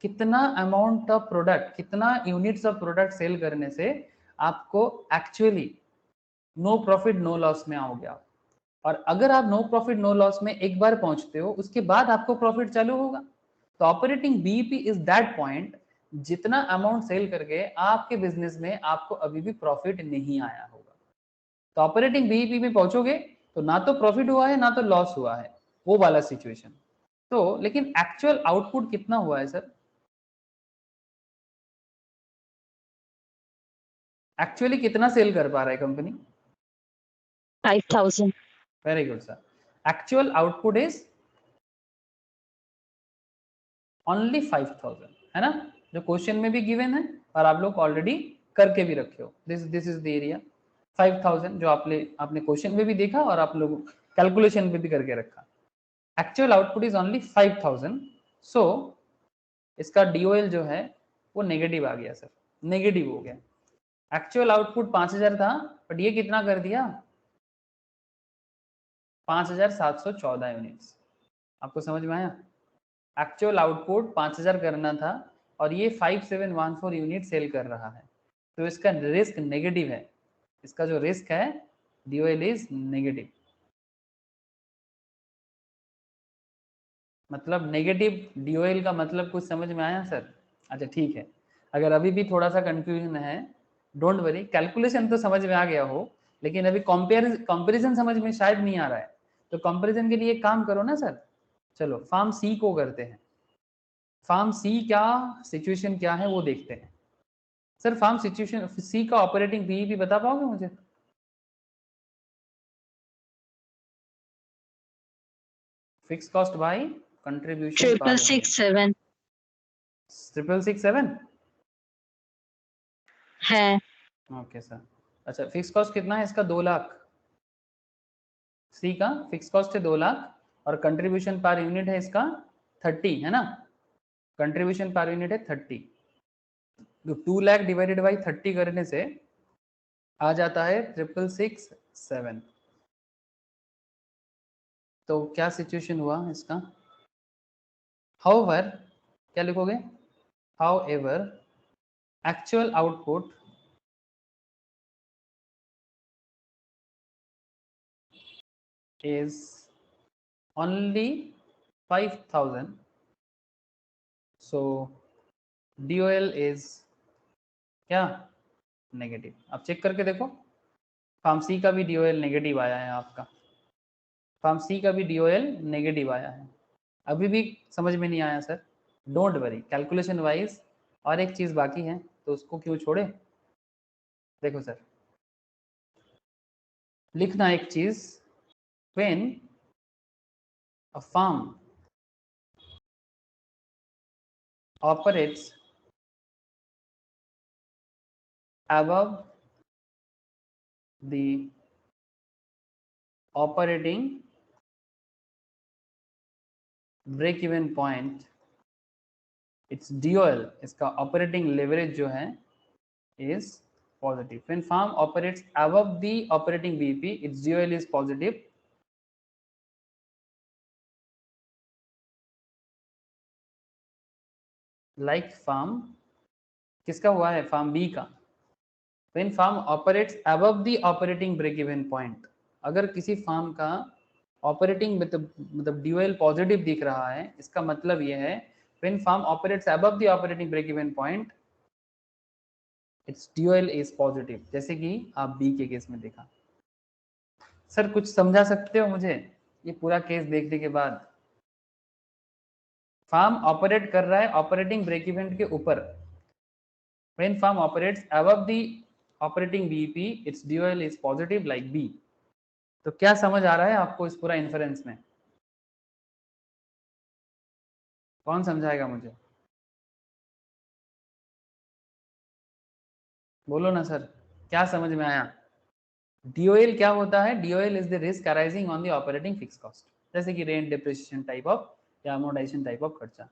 कितना अमाउंट ऑफ प्रोडक्ट, कितना यूनिट्स ऑफ प्रोडक्ट सेल करने से आपको actually no profit no loss में आओगे आप। और अगर आप नो प्रॉफिट नो लॉस में एक बार पहुंचते हो, उसके बाद आपको प्रॉफिट चालू होगा। तो operating BEP is that point जितना अमाउंट सेल करके आपके बिजनेस में आपको अभी भी प्रॉफिट नहीं आया होगा। तो ऑपरेटिंग बीईपी में पहुंचोगे तो ना तो प्रॉफिट हुआ है ना तो लॉस हुआ है, वो वाला सिचुएशन। तो लेकिन एक्चुअल आउटपुट कितना हुआ है सर? एक्चुअली कितना सेल कर पा रहा है company? 5,000. Very good sir. Actual output is only 5,000, है ना? जो क्वेश्चन में भी गिवन है और आप लोग ऑलरेडी करके भी रखे हो। दिस इज द एरिया 5,000 जो आपने क्वेश्चन में भी देखा और आप लोग कैलकुलेशन में भी करके रखा। Actual output is only 5,000। सो इसका डीओएल जो है वो नेगेटिव आ गया सर, नेगेटिव हो गया। एक्चुअल आउटपुट 5,000 था, बट ये कितना कर दिया? 5,714 यूनिट्स। आपको समझ में आया? एक्चुअल आउटपुट 5,000 करना था और ये 5714 यूनिट सेल कर रहा है, तो इसका रिस्क नेगेटिव है। इसका जो रिस्क है डीओएल इज नेगेटिव। मतलब नेगेटिव डीओएल का मतलब कुछ समझ में आया सर? अच्छा ठीक है। अगर अभी भी थोड़ा सा कंफ्यूजन है, डोंट वरी, कैलकुलेशन तो समझ में आ गया हो, लेकिन अभी कंपैरिजन समझ में शायद नहीं आ रहा है। तो कंपैरिजन के लिए एक काम करो ना सर, चलो फार्म सी को करते हैं। फार्म सी क्या सिचुएशन क्या है वो देखते हैं। सर फार्म सिचुएशन सी का ऑपरेटिंग बीईपी बता पाओगे मुझे? फिक्स कॉस्ट बाय कंट्रीब्यूशन पर 667. 667 है. Okay sir. अच्छा फिक्स कॉस्ट कितना है इसका? 2 लाख। सी का फिक्स कॉस्ट है 2 लाख और कंट्रीब्यूशन पर यूनिट है इसका 30, है ना? कंट्रीब्यूशन पर यूनिट है 30। तो 2 लाख डिवाइडेड बाई 30 करने से आ जाता है 667। तो क्या सिचुएशन हुआ इसका? हाउएवर क्या लिखोगे? However actual output is only 5,000, so DOL is क्या? नेगेटिव। आप चेक करके देखो, फार्म सी का भी DOL नेगेटिव आया है आपका, फार्म सी का भी DOL नेगेटिव आया है। अभी भी समझ में नहीं आया sir? Don't worry, calculation wise और एक चीज़ बाकी है, तो उसको क्यों छोड़े? देखो सर, लिखना एक चीज, when a firm operates above the operating break even point, its DOL, इसका operating leverage जो है is positive. When firm operates above the operating BP, its DOL is positive. Like firm किसका हुआ है? फर्म बी का. When firm operates above the operating break even point, अगर किसी फर्म का ऑपरेटिंग मतलब DOL पॉजिटिव दिख रहा है, इसका मतलब यह है when firm operates above the operating break even point, its DOL is positive. जैसे कि आप बी के केस में देखा. सर कुछ समझा सकते हो मुझे ये पूरा केस देखने के बाद? फर्म ऑपरेट कर रहा है ऑपरेटिंग ब्रेक इवन के ऊपर. When firm operates above the operating BEP, its DOL is positive like B. तो क्या समझ आ रहा है आपको इस पूरा इन्फ्रेंस में? कौन समझाएगा मुझे? बोलो ना सर, क्या समझ में आया? DOL क्या होता है? DOL is the risk arising on the operating fixed cost. जैसे कि रेंट, डिप्रिसिएशन टाइप ऑफ या अमोर्टाइजेशन टाइप ऑफ खर्चा.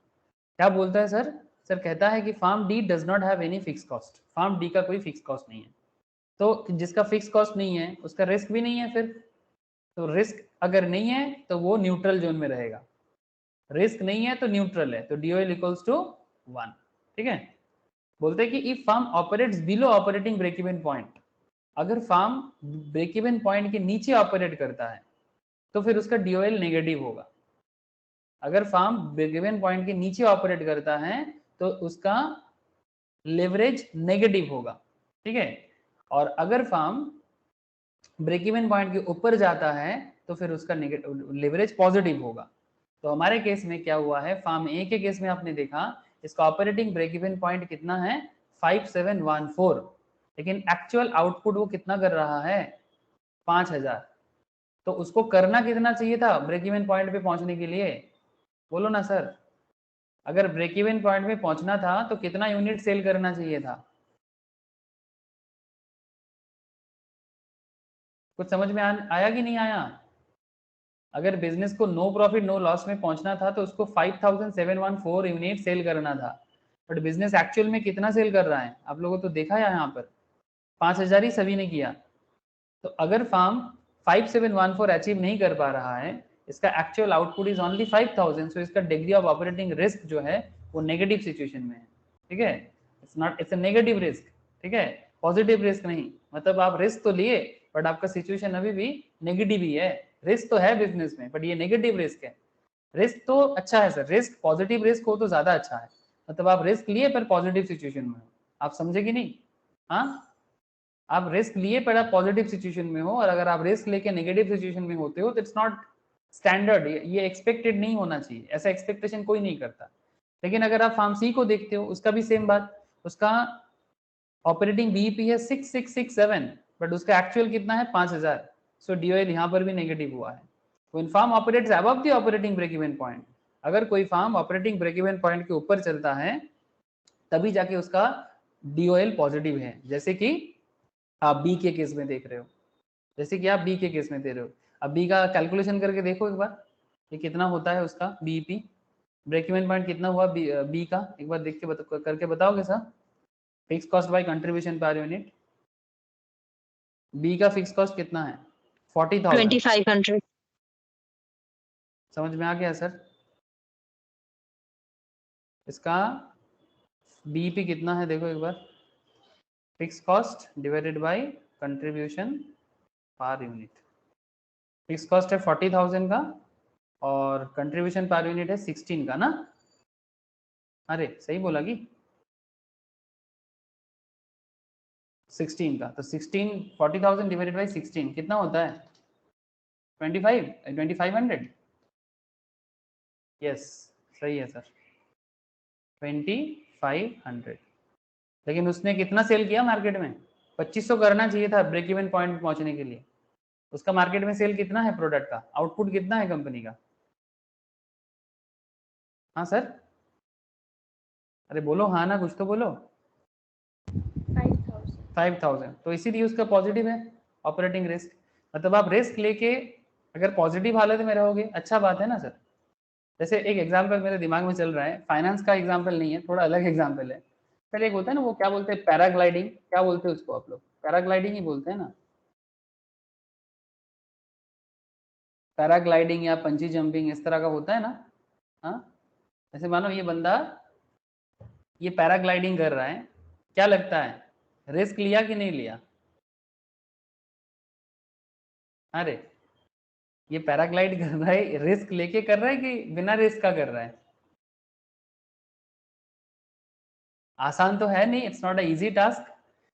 क्या बोलता है सर? सर कहता है कि farm D does not have any fix cost. Pharm D का कोई फिक्स कॉस्ट नहीं है. तो जिसका फिक्स कॉस्ट नहीं है उसका रिस्क भी नहीं है. फिर तो रिस्क अगर नहीं है तो वो न्यूट्रल जोन में रहेगा. रिस्क नहीं है तो न्यूट्रल है. तो DOL इक्वल्स टू 1. ठीक है. बोलते हैं कि if firm operates below operating break even point, अगर फर्म ब्रेक इवन पॉइंट के नीचे ऑपरेट करता है तो फिर उसका DOL नेगेटिव होगा. अगर फर्म ब्रेक इवन पॉइंट के नीचे ऑपरेट करता है तो उसका लेवरेज नेगेटिव होगा. ठीक है. और अगर फर्म ब्रेक इवन पॉइंट के ऊपर जाता है तो फिर उसका लेवरेज पॉजिटिव होगा. तो हमारे केस में क्या हुआ है? फर्म ए के केस में आपने देखा इसका ऑपरेटिंग ब्रेक इवन पॉइंट कितना है? 5714. लेकिन एक्चुअल आउटपुट वो कितना कर रहा है? 5000. तो उसको करना कितना चाहिए था ब्रेक इवन पॉइंट पे पहुंचने के लिए? बोलो ना सर. अगर ब्रेक इवन पॉइंट पे पहुंचना था तो कितना यूनिट सेल करना चाहिए था? कुछ समझ में आया कि नहीं आया? अगर बिजनेस को नो प्रॉफिट नो लॉस में पहुंचना था तो उसको 5714 यूनिट सेल करना था. बट बिजनेस एक्चुअल में कितना सेल कर रहा है आप लोगों तो देखा है यहाँ पर? 5000 ही सभी ने किया. तो अगर फर्म 5714 अचीव नहीं कर पा रहा है, इसका एक्चुअल आउटपुट इज ओनली 5000, सो इसका डिग्री ऑफ ऑपरेटिंग रिस्क जो है वो नेगेटिव सिचुएशन में है. ठीक है. It's a negative risk. ठीक है. पॉजिटिव रिस्क नहीं. मतलब आप रिस्क तो लिए बट आपका सिचुएशन अभी भी नेगेटिव ही है. रिस्क तो है बिजनेस में बट ये नेगेटिव रिस्क है. रिस्क तो अच्छा है सर. रिस्क पॉजिटिव रिस्क हो तो ज्यादा अच्छा है. मतलब आप रिस्क लिए पर पॉजिटिव सिचुएशन में हो. आप समझे कि नहीं? हाँ, आप रिस्क लिए पर आप पॉजिटिव सिचुएशन में हो, और अगर आप रिस्क लेके नेगेटिव सिचुएशन में होते हो तो इट्स नॉट स्टैंडर्ड. ये एक्सपेक्टेड नहीं होना चाहिए. ऐसा एक्सपेक्टेशन कोई नहीं करता. लेकिन अगर आप फार्म सी को देखते हो उसका भी सेम बात. उसका ऑपरेटिंग बीईपी है 6667 बट उसका एक्चुअल कितना है? 5000. सो DOL यहाँ पर भी नेगेटिव हुआ है. When firm operates above the operating break even point, अगर कोई firm operating break even point के ऊपर चलता है तभी जाके उसका DOL पॉजिटिव है. जैसे कि आप बी के केस में देख रहे हो. जैसे कि आप बी के केस में दे रहे हो. अब बी का कैलकुलेशन करके देखो एक बार, ये कितना होता है उसका बीईपी. ब्रेक इवन पॉइंट कितना हुआ बी का? एक बार देख के करके बताओगे sir? Fix cost by contribution per unit. B का फिक्स कॉस्ट कितना है? 40,000. 2500. समझ में आ गया सर? इसका बीईपी कितना है देखो एक बार. Fix cost divided by contribution per unit. Fix cost है 40,000 का और कंट्रीब्यूशन पर यूनिट है 16 का ना. अरे सही बोला कि 16 का. तो 16 40,000 डिवाइडेड बाय 16 कितना होता है? 2500. यस सही है सर, 2500. लेकिन उसने कितना सेल किया मार्केट में? 2500 करना चाहिए था ब्रेक इवन पॉइंट पे पहुंचने के लिए. उसका मार्केट में सेल कितना है प्रोडक्ट का, आउटपुट कितना है कंपनी का? हाँ सर, अरे बोलो हाँ ना, कुछ तो बोलो। 5,000। 5,000, तो इसीलिए उसका पॉजिटिव है ऑपरेटिंग रिस्क। मतलब आप रिस्क लेके अगर पॉजिटिव हालत में रहोगे, अच्छा बात है ना सर। जैसे एक एग्जांपल मेरे दिमाग में चल रहा है, फाइनेंस का एग्जांपल नहीं है, थोड़ा अलग एग्जांपल है। पहले एक होता है ना, वो क्या बोलते हैं, पैराग्लाइडिंग, क्या बोलते हैं उसको आप लोग? पैराग्लाइडिंग ही बोलते हैं ना, पैराग्लाइडिंग या पंची जंपिंग इस तरह का होता है ना। हाँ, जैसे मानो ये बंदा ये पैराग्लाइडिंग कर रहा है, क्या लगता है, रिस्क लिया कि नहीं लिया? अरे ये पैराग्लाइड कर रहा है, रिस्क लेके कर रहा है कि बिना रिस्क का कर रहा है? आसान तो है नहीं, it's not a easy task.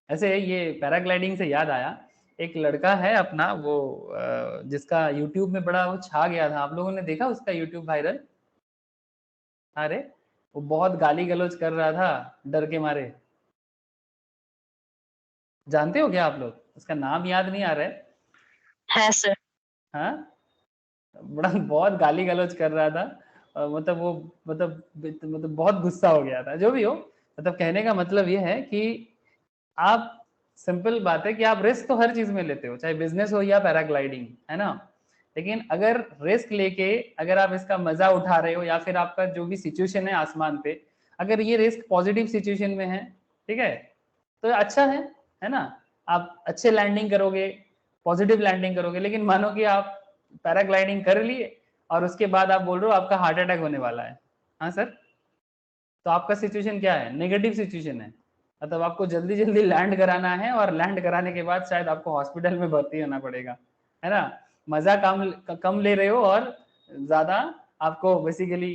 ऐसे ये पैराग्लाइडिंग से याद आया, एक लड़का है अपना वो जिसका यूट्यूब में बड़ा वो छा गया था, आप लोगों ने देखा उसका यूट्यूब वायरल? अरे वो बहुत गाली गलौज कर रहा था डर के मारे, जानते हो क्या आप लोग? उसका नाम याद नहीं आ रहा है। है सर। हाँ, बड़ा बहुत गाली गलौज कर रहा था, मतलब वो मतलब बहुत गुस्सा हो गया था। जो भी हो, मतलब कहने का मतलब ये है कि आप, सिंपल बात है कि आप रिस्क तो हर चीज में लेते हो, चाहे बिजनेस हो या पैराग्लाइडिंग, है ना। लेकिन अगर रिस्क लेके अगर आप इसका मजा उठा रहे हो, या फिर आपका जो भी सिचुएशन है आसमान पे, अगर ये रिस्क पॉजिटिव सिचुएशन में है, ठीक है, तो अच्छा है ना। आप अच्छे लैंडिंग करोगे, पॉजिटिव लैंडिंग करोगे। लेकिन मानो कि आप पैराग्लाइडिंग कर लिए और उसके बाद आप बोल रहे हो आपका हार्ट अटैक होने वाला है, हाँ सर, तो आपका सिचुएशन क्या है, नेगेटिव सिचुएशन है। मतलब आपको जल्दी जल्दी लैंड कराना है, और लैंड कराने के बाद शायद आपको हॉस्पिटल में भर्ती होना पड़ेगा, है ना। मजा कम ले रहे हो, और ज्यादा आपको बेसिकली,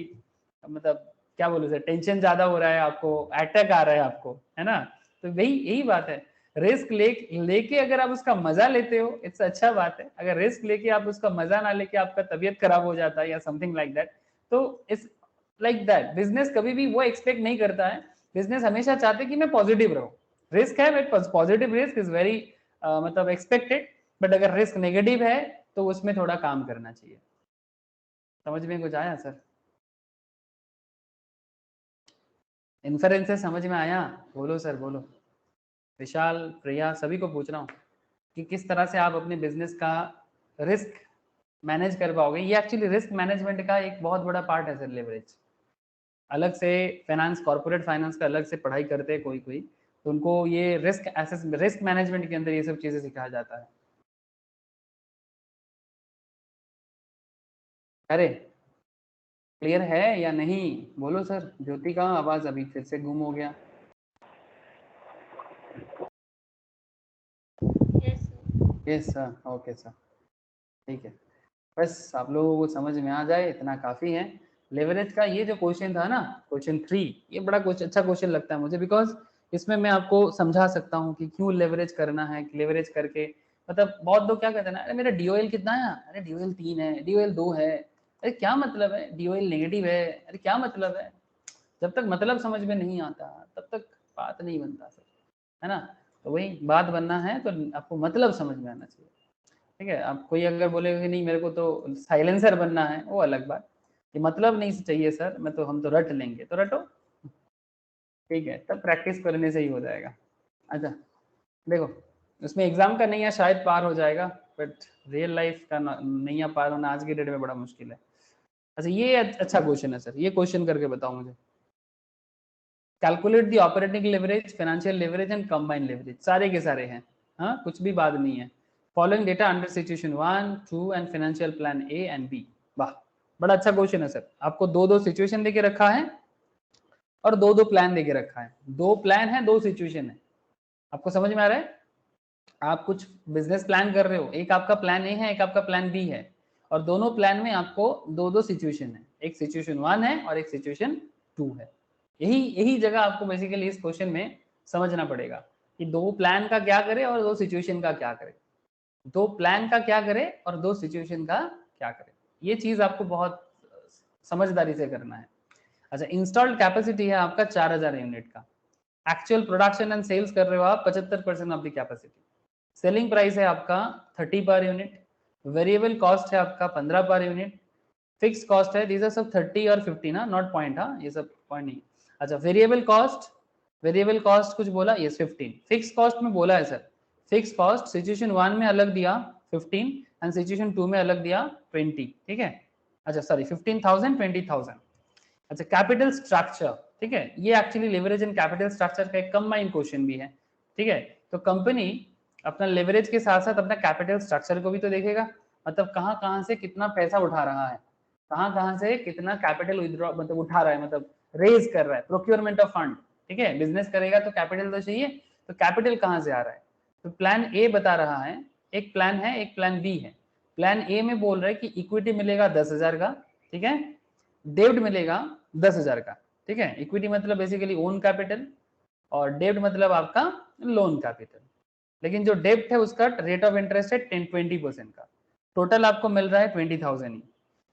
मतलब क्या बोलूं सर, टेंशन ज्यादा हो रहा है, आपको अटैक आ रहा है आपको, है ना। तो वही यही बात है, रिस्क लेके अगर आप उसका मजा लेते हो, इट्स अच्छा बात है। अगर रिस्क लेके आप उसका मजा ना लेके आपका तबीयत खराब हो जाता है या समथिंग लाइक दैट, तो इट्स लाइक दैट। बिजनेस कभी भी वो एक्सपेक्ट नहीं करता है, बिजनेस हमेशा चाहते कि मैं पॉजिटिव रहूं। रिस्क है but positive risk is very मतलब एक्सपेक्टेड, बट अगर रिस्क नेगेटिव है तो उसमें थोड़ा काम करना चाहिए। समझ में कुछ आया सर? इन्फ्रेंसेस समझ में आया? बोलो सर बोलो। विशाल, प्रिया, सभी को पूछ रहा हूँ कि किस तरह से आप अपने बिजनेस का रिस्क मैनेज कर पाओगे। ये एक्चुअली रिस्क मैनेजमेंट का एक बहुत बड़ा पार्ट है सर, लेवरेज। अलग से फाइनेंस, कॉर्पोरेट फाइनेंस का अलग से पढ़ाई करते हैं कोई कोई, तो उनको ये रिस्क मैनेजमेंट के अंदर ये सब चीजें सिखाया जाता है। अरे क्लियर है या नहीं, बोलो सर। ज्योति का आवाज अभी फिर से गुम हो गया। Yes, sir. Yes sir, okay sir, ठीक है। बस आप लोगों को समझ में आ जाए इतना काफी है। लेवरेज का ये जो क्वेश्चन था ना, क्वेश्चन 3, ये बड़ा कुछ अच्छा क्वेश्चन लगता है मुझे, बिकॉज इसमें मैं आपको समझा सकता हूँ कि क्यों लेवरेज करना है। लेवरेज करके मतलब बहुत लोग क्या कहते हैं ना, अरे मेरा डीओएल कितना है, अरे डीओएल 3 है, डीओएल 2 है, अरे क्या मतलब है, डीओएल नेगेटिव है, अरे क्या मतलब है। जब तक मतलब समझ में नहीं आता तब तक बात नहीं बनता सर, है ना। तो वही बात बनना है तो आपको मतलब समझ में आना चाहिए, ठीक है। आप कोई अगर बोलेगा कि नहीं मेरे को तो साइलेंसर बनना है, वो अलग बात। ये मतलब नहीं चाहिए सर, मैं तो हम तो रट लेंगे, तो रटो, ठीक है, तब प्रैक्टिस करने से ही हो जाएगा। अच्छा देखो, उसमें एग्जाम का नैया शायद पार हो जाएगा, बट रियल लाइफ का नैया पार होना आज के डेट में बड़ा मुश्किल है। अच्छा ये अच्छा क्वेश्चन है सर, ये क्वेश्चन करके बताओ मुझे। Calculate the operating leverage, financial leverage and combine leverage, सारे के सारे हैं, हाँ कुछ भी बात नहीं है। Following data under situation 1, 2 and financial plan A and B. वाह, बड़ा अच्छा क्वेश्चन है सर। आपको दो दो सिचुएशन देके रखा है और दो दो प्लान देके रखा है। दो प्लान है, दो सिचुएशन है। आपको समझ में आ रहा है? आप कुछ बिजनेस प्लान कर रहे हो, एक आपका प्लान ए है, एक आपका प्लान बी है, और दोनों प्लान में आपको दो दो सिचुएशन है, एक सिचुएशन 1 है और एक सिचुएशन 2 है। यही यही जगह आपको बेसिकली इस क्वेश्चन में समझना पड़ेगा कि दो प्लान का क्या करे और दो सिचुएशन का क्या करे, दो प्लान का क्या करे और दो सिचुएशन का क्या करे। ये चीज आपको बहुत समझदारी से करना है। अच्छा, इंस्टॉल्ड कैपेसिटी है आपका 4000 यूनिट का, एक्चुअल प्रोडक्शन एंड सेल्स कर रहे हो आप 75% of the capacity, selling price है आपका 30 पर यूनिट, वेरिएबल कॉस्ट है आपका 15 पर यूनिट, फिक्स कॉस्ट है, दीज आर सब 30 और 50 ना, नॉट पॉइंट, हाँ ये सब पॉइंट नहीं। अच्छा वेरिएबल कॉस्ट कुछ बोला, यस 15। फिक्स कॉस्ट में बोला है सर, फिक्स कॉस्ट सिचुएशन 1 में अलग दिया 15 एंड सिचुएशन 2 में अलग दिया 20, ठीक है। अच्छा सॉरी 15,000 20,000। अच्छा कैपिटल स्ट्रक्चर, ठीक है, ये actually leverage and capital structure का एक कंबाइंड क्वेश्चन भी है, ठीक है। तो कंपनी अपना लेवरेज के साथ साथ अपना कैपिटल स्ट्रक्चर को भी तो देखेगा, मतलब कहाँ कहाँ से कितना पैसा उठा रहा है, कहाँ कहाँ से कितना कैपिटल विथड्रॉ मतलब उठा रहा है, मतलब रेज कर रहा है, प्रोक्योरमेंट ऑफ फंड, ठीक है। बिजनेस करेगा तो कैपिटल तो चाहिए, तो कैपिटल कहाँ से आ रहा है, तो प्लान ए बता रहा है, एक प्लान है एक प्लान बी है। प्लान ए में बोल रहा है कि इक्विटी मिलेगा 10,000 का, ठीक है, डेब्ट मिलेगा 10,000 का, ठीक है। इक्विटी मतलब बेसिकली ओन कैपिटल और डेब्ट मतलब आपका लोन कैपिटल, लेकिन जो डेब्ट है उसका रेट ऑफ इंटरेस्ट है 20% का, टोटल आपको मिल रहा है 20,000 ही।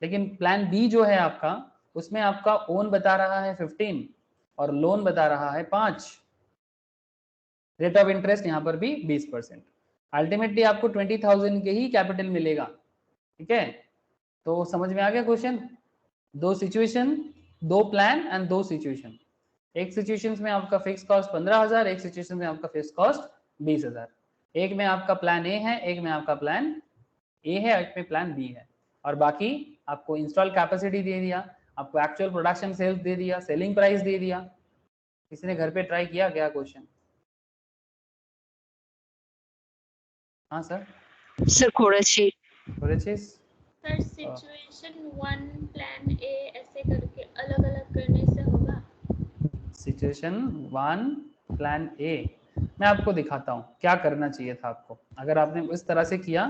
लेकिन प्लान बी जो है आपका, उसमें आपका ओन बता रहा है 15 और लोन बता रहा है 5, रेट ऑफ इंटरेस्ट यहाँ पर भी 20%। अल्टीमेटली आपको 20,000 के ही कैपिटल मिलेगा, ठीक है। तो समझ में आ गया क्वेश्चन, दो सिचुएशन, दो प्लान एंड दो सिचुएशन। एक सिचुएशन में आपका फिक्स कॉस्ट 15,000, एक सिचुएशन में आपका फिक्स कॉस्ट 20,000। एक में आपका प्लान ए है, एक में आपका प्लान ए है, एक में प्लान बी है, और बाकी आपको इंस्टॉल कैपेसिटी दे दिया, आपको एक्चुअल प्रोडक्शन सेल्स दे दिया, सेलिंग प्राइस दे दिया। किसी ने घर पे ट्राई किया क्या क्वेश्चन? हाँ सर Sir, করেছি। करेছিস? सर सिचुएशन 1 प्लान ए ऐसे करके अलग अलग करने से होगा? सिचुएशन 1 प्लान ए, मैं आपको दिखाता हूँ क्या करना चाहिए था आपको। अगर आपने इस तरह से किया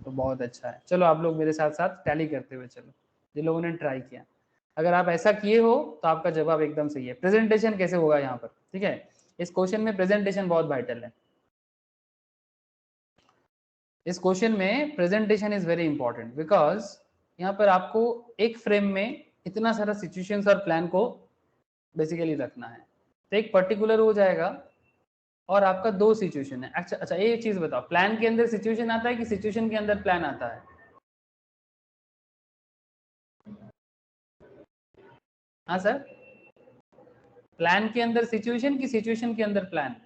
तो बहुत अच्छा है। चलो आप लोग मेरे साथ साथ टैली करते हुए चलो, जिन लोगों ने ट्राई किया। अगर आप ऐसा किए हो तो आपका जवाब एकदम सही है। प्रेजेंटेशन कैसे होगा यहाँ पर, ठीक है, इस क्वेश्चन में प्रेजेंटेशन बहुत वाइटल है। इस क्वेश्चन में presentation is very important, because यहाँ पर आपको एक फ्रेम में इतना सारा सिचुएशंस और प्लान को बेसिकली रखना है। तो एक पर्टिकुलर हो जाएगा और आपका दो सिचुएशन है। अच्छा एक चीज बताओ, प्लान के अंदर सिचुएशन आता है कि सिचुएशन के अंदर प्लान आता है? हाँ सर, प्लान के अंदर सिचुएशन कि सिचुएशन के अंदर प्लान?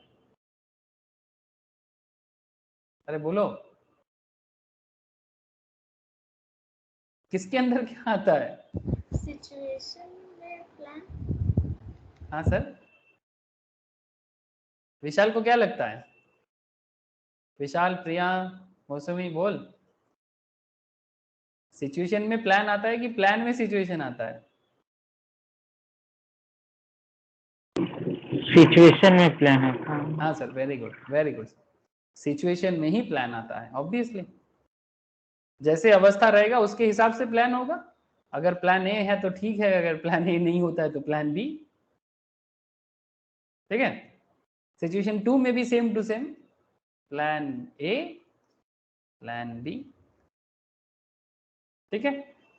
अरे बोलो, किसके अंदर क्या आता है? सिचुएशन में प्लान। हाँ सर, विशाल को क्या लगता है? विशाल, प्रिया, मौसमी बोल, सिचुएशन में प्लान आता है कि प्लान में सिचुएशन आता है? सिचुएशन में प्लान है। हाँ sir, very good very good. Situation में ही प्लान आता है ऑब्वियसली, जैसे अवस्था रहेगा उसके हिसाब से प्लान होगा। अगर प्लान ए है तो ठीक है, अगर प्लान ए नहीं होता है तो प्लान बी, ठीक है। सिचुएशन 2 में भी same to same, plan A plan B, ठीक है।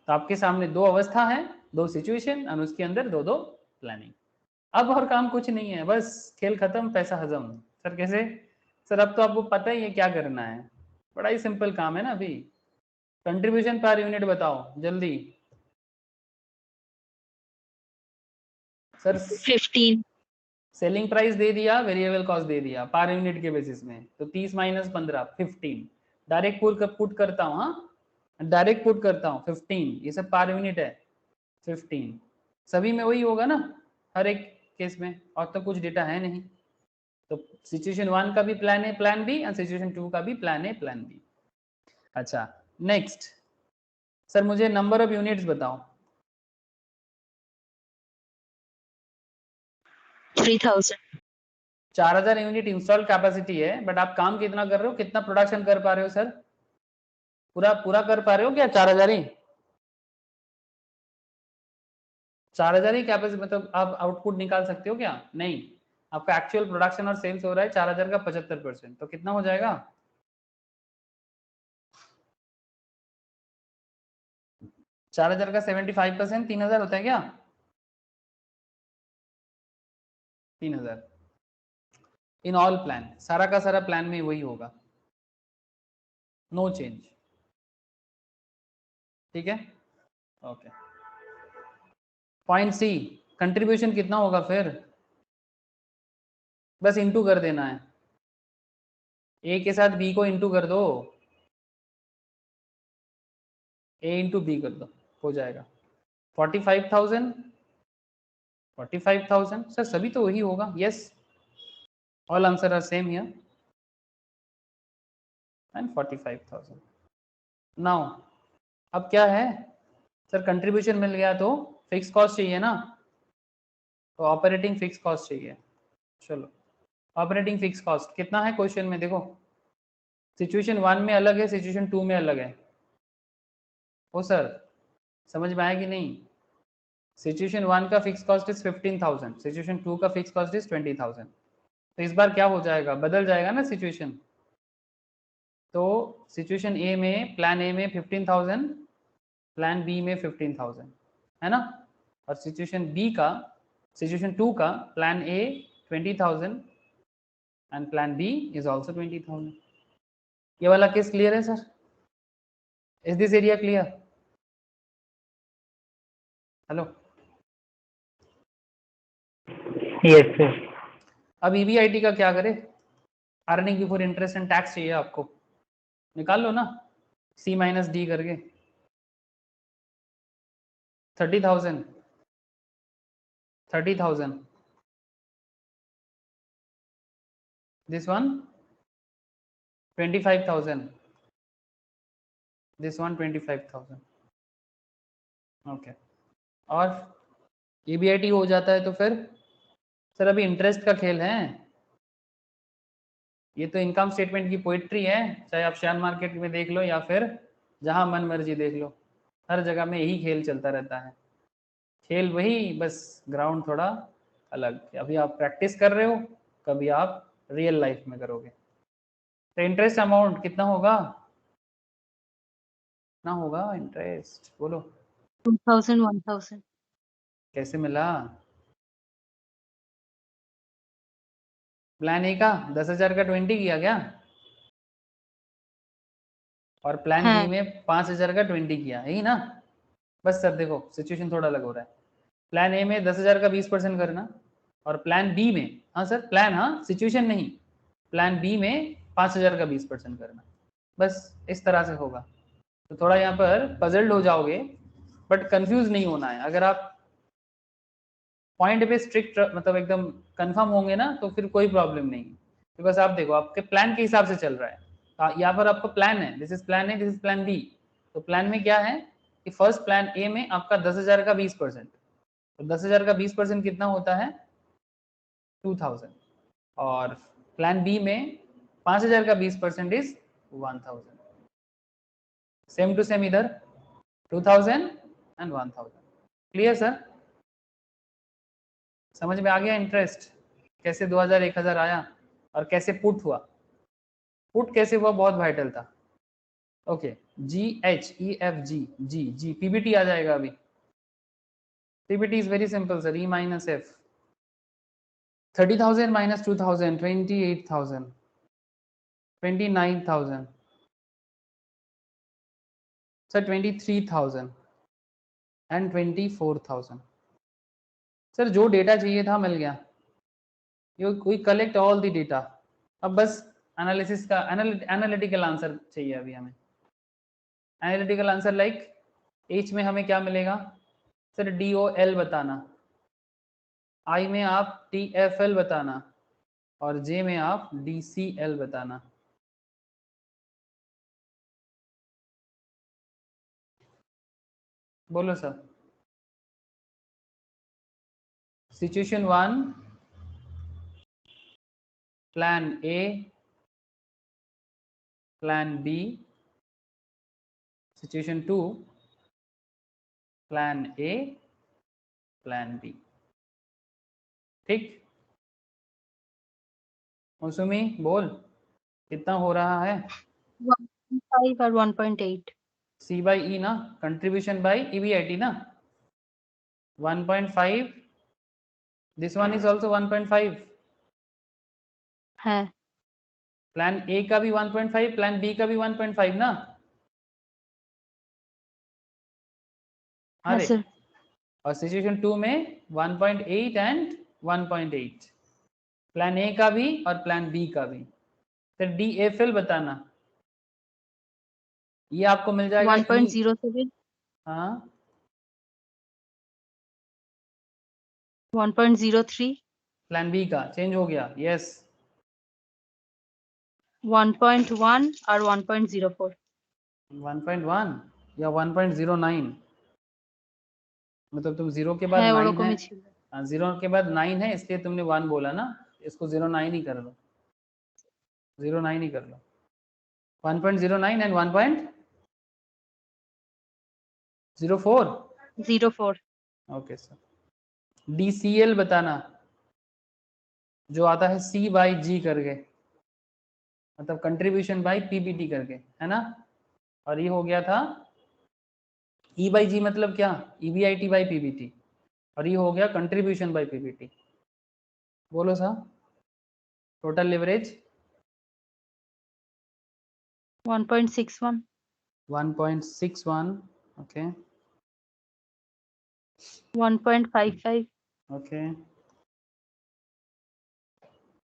तो आपके सामने दो अवस्था है, दो सिचुएशन और उसके अंदर दो दो प्लानिंग। अब और काम कुछ नहीं है, बस खेल खत्म पैसा हजम। सर कैसे? सर अब तो आपको पता ही है क्या करना है, बड़ा ही सिंपल काम है ना। अभी कंट्रीब्यूशन पर यूनिट बताओ जल्दी। सर 15। सेलिंग प्राइस दे दिया, वेरिएबल कॉस्ट दे दिया पर यूनिट के बेसिस में, तो 30 माइनस 15 15। डायरेक्ट पुट करता हूँ, हाँ डायरेक्ट पुट करता हूँ 15, ये सब पर यूनिट है 15। सभी में वही होगा ना, हर एक केस में, और तो कुछ डेटा है नहीं। तो सिचुएशन 1 का भी प्लान है प्लान बी, एंड सिचुएशन 2 का भी प्लान है प्लान बी। अच्छा नेक्स्ट, सर मुझे नंबर ऑफ यूनिट्स बताओ। 3000। 4,000 यूनिट इंस्टॉल कैपेसिटी है, बट आप काम कितना कर रहे हो, कितना प्रोडक्शन कर पा रहे हो सर? पूरा पूरा कर पा रहे हो क्या 4,000 ही? 4,000 ही कैपेसिटी, मतलब आप आउटपुट निकाल सकते हो क्या? नहीं, आपका एक्चुअल प्रोडक्शन और सेल्स हो रहा है 4,000 का 75%, तो कितना हो जाएगा? 4,000 का 75% 3,000 होता है क्या? 3,000 इन ऑल प्लान, सारा का सारा प्लान में वही होगा, नो चेंज। ठीक है, ओके। पॉइंट सी, कंट्रीब्यूशन कितना होगा फिर, बस इंटू कर देना है, ए के साथ बी को इंटू कर दो, ए इंटू बी कर दो, हो जाएगा 45,000। 45,000 सर, सभी तो वही होगा, yes, all answer are same here and 45,000। Now अब क्या है सर, कंट्रीब्यूशन मिल गया तो फिक्स कॉस्ट चाहिए ना, तो ऑपरेटिंग फिक्स कॉस्ट चाहिए। चलो, ऑपरेटिंग फिक्स कॉस्ट कितना है क्वेश्चन में, देखो सिचुएशन 1 में अलग है, सिचुएशन 2 में अलग है। ओ सर, समझ में आया कि नहीं? सिचुएशन 1 का फिक्स कॉस्ट इज 15,000, सिचुएशन 2 का फिक्स कॉस्ट इज 20,000। तो इस बार क्या हो जाएगा, बदल जाएगा ना सिचुएशन। तो सिचुएशन ए में, प्लान ए में 15,000, प्लान बी में 15,000, है ना। और सिचुएशन बी का, सिचुएशन 2 का, plan A 20,000 and plan B is also 20,000। ये वाला केस क्लियर है sir? Is this area clear? Hello, Yes, sir. अब ईबीआईटी का क्या करे, earning before interest and tax चाहिए आपको, निकाल लो ना, सी माइनस डी करके 30,000, 30,000, this one 25,000, this one 25,000, okay. और ईबीआईटी हो जाता है तो फिर सर अभी इंटरेस्ट का खेल है, ये तो इनकम स्टेटमेंट की पोइट्री है, चाहे आप शेयर मार्केट में देख लो या फिर जहां मन मर्जी देख लो, हर जगह में यही खेल चलता रहता है। खेल वही, बस ग्राउंड थोड़ा अलग, अभी आप प्रैक्टिस कर रहे हो, कभी आप रियल लाइफ में करोगे। तो इंटरेस्ट अमाउंट कितना होगा, कितना होगा इंटरेस्ट, बोलो 2,000, 1,000. कैसे मिला? प्लान ए का 10,000 का 20 किया क्या, और प्लान बी हाँ. में 5,000 का 20 किया, यही ना। बस सर देखो सिचुएशन थोड़ा अलग हो रहा है, प्लान ए में 10,000 का 20% करना, और प्लान बी में, हाँ सर प्लान, हाँ सिचुएशन नहीं, प्लान बी में 5,000 का 20% करना, बस इस तरह से होगा। तो थोड़ा यहाँ पर पजल्ड हो जाओगे, बट कंफ्यूज नहीं होना है। अगर आप पॉइंट पे स्ट्रिक्ट मतलब एकदम कंफर्म होंगे ना, तो फिर कोई प्रॉब्लम नहीं, बिकॉज आप देखो आपके प्लान के हिसाब से चल रहा है। यहाँ पर आपका प्लान है, this is plan A, this is plan B. तो प्लान में क्या है कि फर्स्ट प्लान ए में आपका 10,000 का 20%, तो 10,000 का 20% कितना होता है 2,000, और प्लान बी में 5,000 का 20% इज 1,000। सेम टू सेम इधर 2,000 एंड 1,000। Clear sir? समझ में आ गया इंटरेस्ट कैसे 2,000 1,000 आया, और कैसे पुट हुआ, पुट कैसे हुआ बहुत वाइटल था। Okay, G H E F G, G G PBT आ जाएगा अभी। PBT is very simple sir, E minus F, 30,000 minus 2,000, 28,000, 29,000 sir, 23,000 and 24,000। Sir जो डेटा चाहिए था मिल गया, we collect all the data. अब बस एनालिसिस का एनालिटिकल आंसर चाहिए अभी हमें। एनालिटिकल आंसर लाइक एच में हमें क्या मिलेगा सर, डी ओ एल बताना, आई में आप टी एफ एल बताना, और जे में आप डी सी एल बताना। बोलो sir. Situation 1 plan A, plan B, situation 2 plan A, plan B. ठीक, मौसमी बोल कितना हो रहा है? 1.5 और 1.8. सी बाई ई ना, कंट्रीब्यूशन बाई ईबीआईटी ना, 1.5, दिस वन इज ऑल्सो 1.5, है. प्लान ए का भी 1.5, प्लान बी का भी 1.5 ना। अरे सर और सिचुएशन 2 में 1.8 एंड 1.8, प्लान ए का भी और प्लान बी का भी। फिर डी ए फिल बताना, ये आपको मिल जाएगा 1.07 हाँ 1.03 प्लान बी का चेंज हो गया, यस 1.1 और 1.04 1.1 या 1.09, मतलब तुम जीरो के बाद হ্যাঁ 9 है, ওরকমই ছিল। जीरो के बाद 9 है इसलिए तुमने 1 बोला ना, इसको 09 ही कर लो, 09 ही कर लो, 1.09 एंड 1.04 04 ओके सर। DCL बताना, जो आता है C बाई G करके, मतलब कंट्रीब्यूशन बाई PBT करके, है ना। और ये हो गया था E बाई G मतलब क्या, EBIT बाई PBT, और ये हो गया कंट्रीब्यूशन बाई PBT। बोलो sir total leverage 1.61 1.61 okay 1.55 okay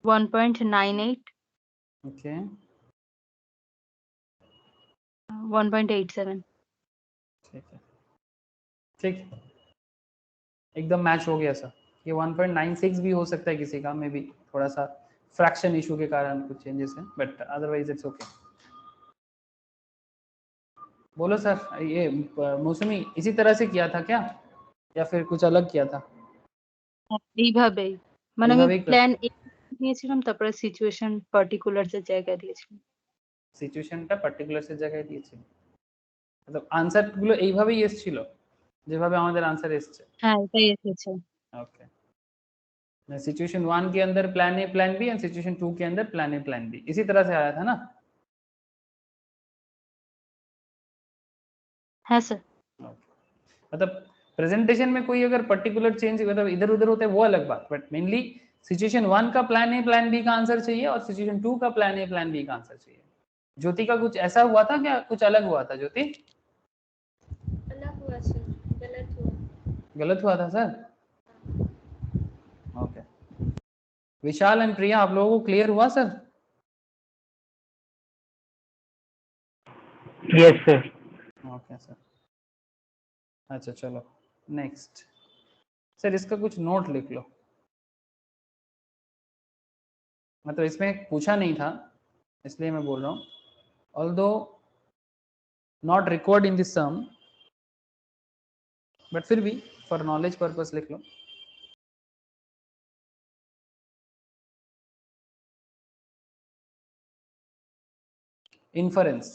1.98 okay 1.87 ठीक है, ठीक एकदम मैच हो गया सर। ये 1.96 भी हो सकता है किसी का, में भी थोड़ा सा फ्रैक्शन इशू के कारण कुछ चेंजेस हैं, बट अदरवाइज इट्स ओके। बोलो सर, ये मौसमी इसी तरह से किया था क्या, या फिर कुछ अलग किया था? এইভাবেই মানে আমি এইভাবেই প্ল্যান এ নিয়েছিলাম তারপরে সিচুয়েশন পার্টিকুলার যে জায়গায় দিয়েছিলাম সিচুয়েশনটা পার্টিকুলার জায়গায় দিয়েছিল, मतलब আনসার গুলো এইভাবেই এসেছিল যেভাবে আমাদের আনসার এসছে। হ্যাঁ এটাই এসেছে ओके, सिचुएशन 1 के अंदर plan A plan B and situation 2 के अंदर प्लान ए प्लान बी, इसी तरह से आया था ना। হ্যাঁ স্যার मतलब प्रेजेंटेशन में कोई अगर पर्टिकुलर चेंज मतलब इधर उधर होता है वो अलग बात, बट मेनली सिचुएशन 1 का प्लान ए प्लान बी का आंसर चाहिए और सिचुएशन 2 का प्लान ए प्लान बी का आंसर चाहिए। ज्योति का कुछ ऐसा हुआ था क्या, कुछ अलग हुआ था ज्योति? अलग हुआ सर, गलत हुआ। गलत हुआ था सर, ओके। विशाल एंड प्रिया आप लोगों को क्लियर हुआ sir? yes sir okay sir, अच्छा चलो नेक्स्ट। सर इसका कुछ नोट लिख लो, मतलब इसमें पूछा नहीं था इसलिए मैं बोल रहा हूँ, although not record in this sum, but फिर भी फॉर नॉलेज पर्पस लिख लो। इन्फरेंस,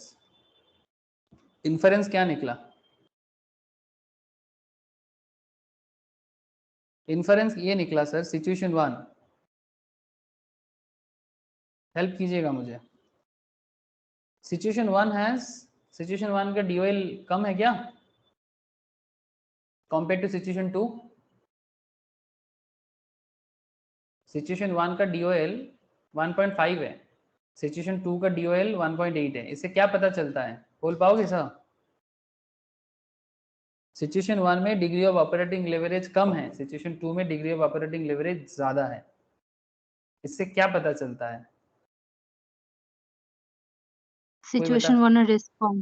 इन्फरेंस क्या निकला? इन्फरेंस ये निकला सर सिचुएशन 1, हेल्प कीजिएगा मुझे। सिचुएशन 1 हैज, सिचुएशन 1 का DOL कम है क्या कंपेयर टू सिचुएशन 2? सिचुएशन 1 का DOL 1.5 है, सिचुएशन 2 का DOL 1.8 है, इससे क्या पता चलता है, बोल पाओगे सर? सिचुएशन 1 में डिग्री ऑफ ऑपरेटिंग लेवरेज कम है, सिचुएशन 2 में डिग्री ऑफ ऑपरेटिंग लेवरेज ज्यादा है, इससे क्या पता चलता है? সিচুয়েশন 1 এর রিস্ক কম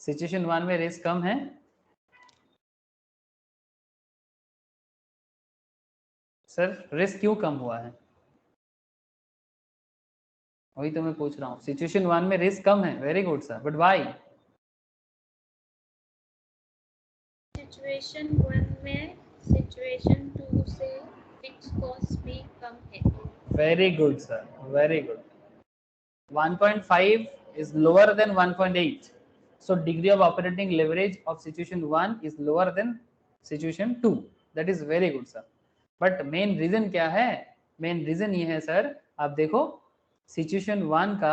सिचुएशन 1 में रिस्क कम है, सर रिस्क क्यों कम हुआ है? वही तो मैं पूछ रहा हूँ, सिचुएशन 1 में रिस्क कम है, very good sir, but why? Situation 1 में सिचुएशन 2 से फिक्स कॉस्ट भी कम है। Very good sir, very good. 1.5 is lower than 1.8, so degree of operating leverage of situation 1 is lower than situation 2, that is very good sir। but main reason क्या है? main reason ये है सर, आप देखो situation 1 का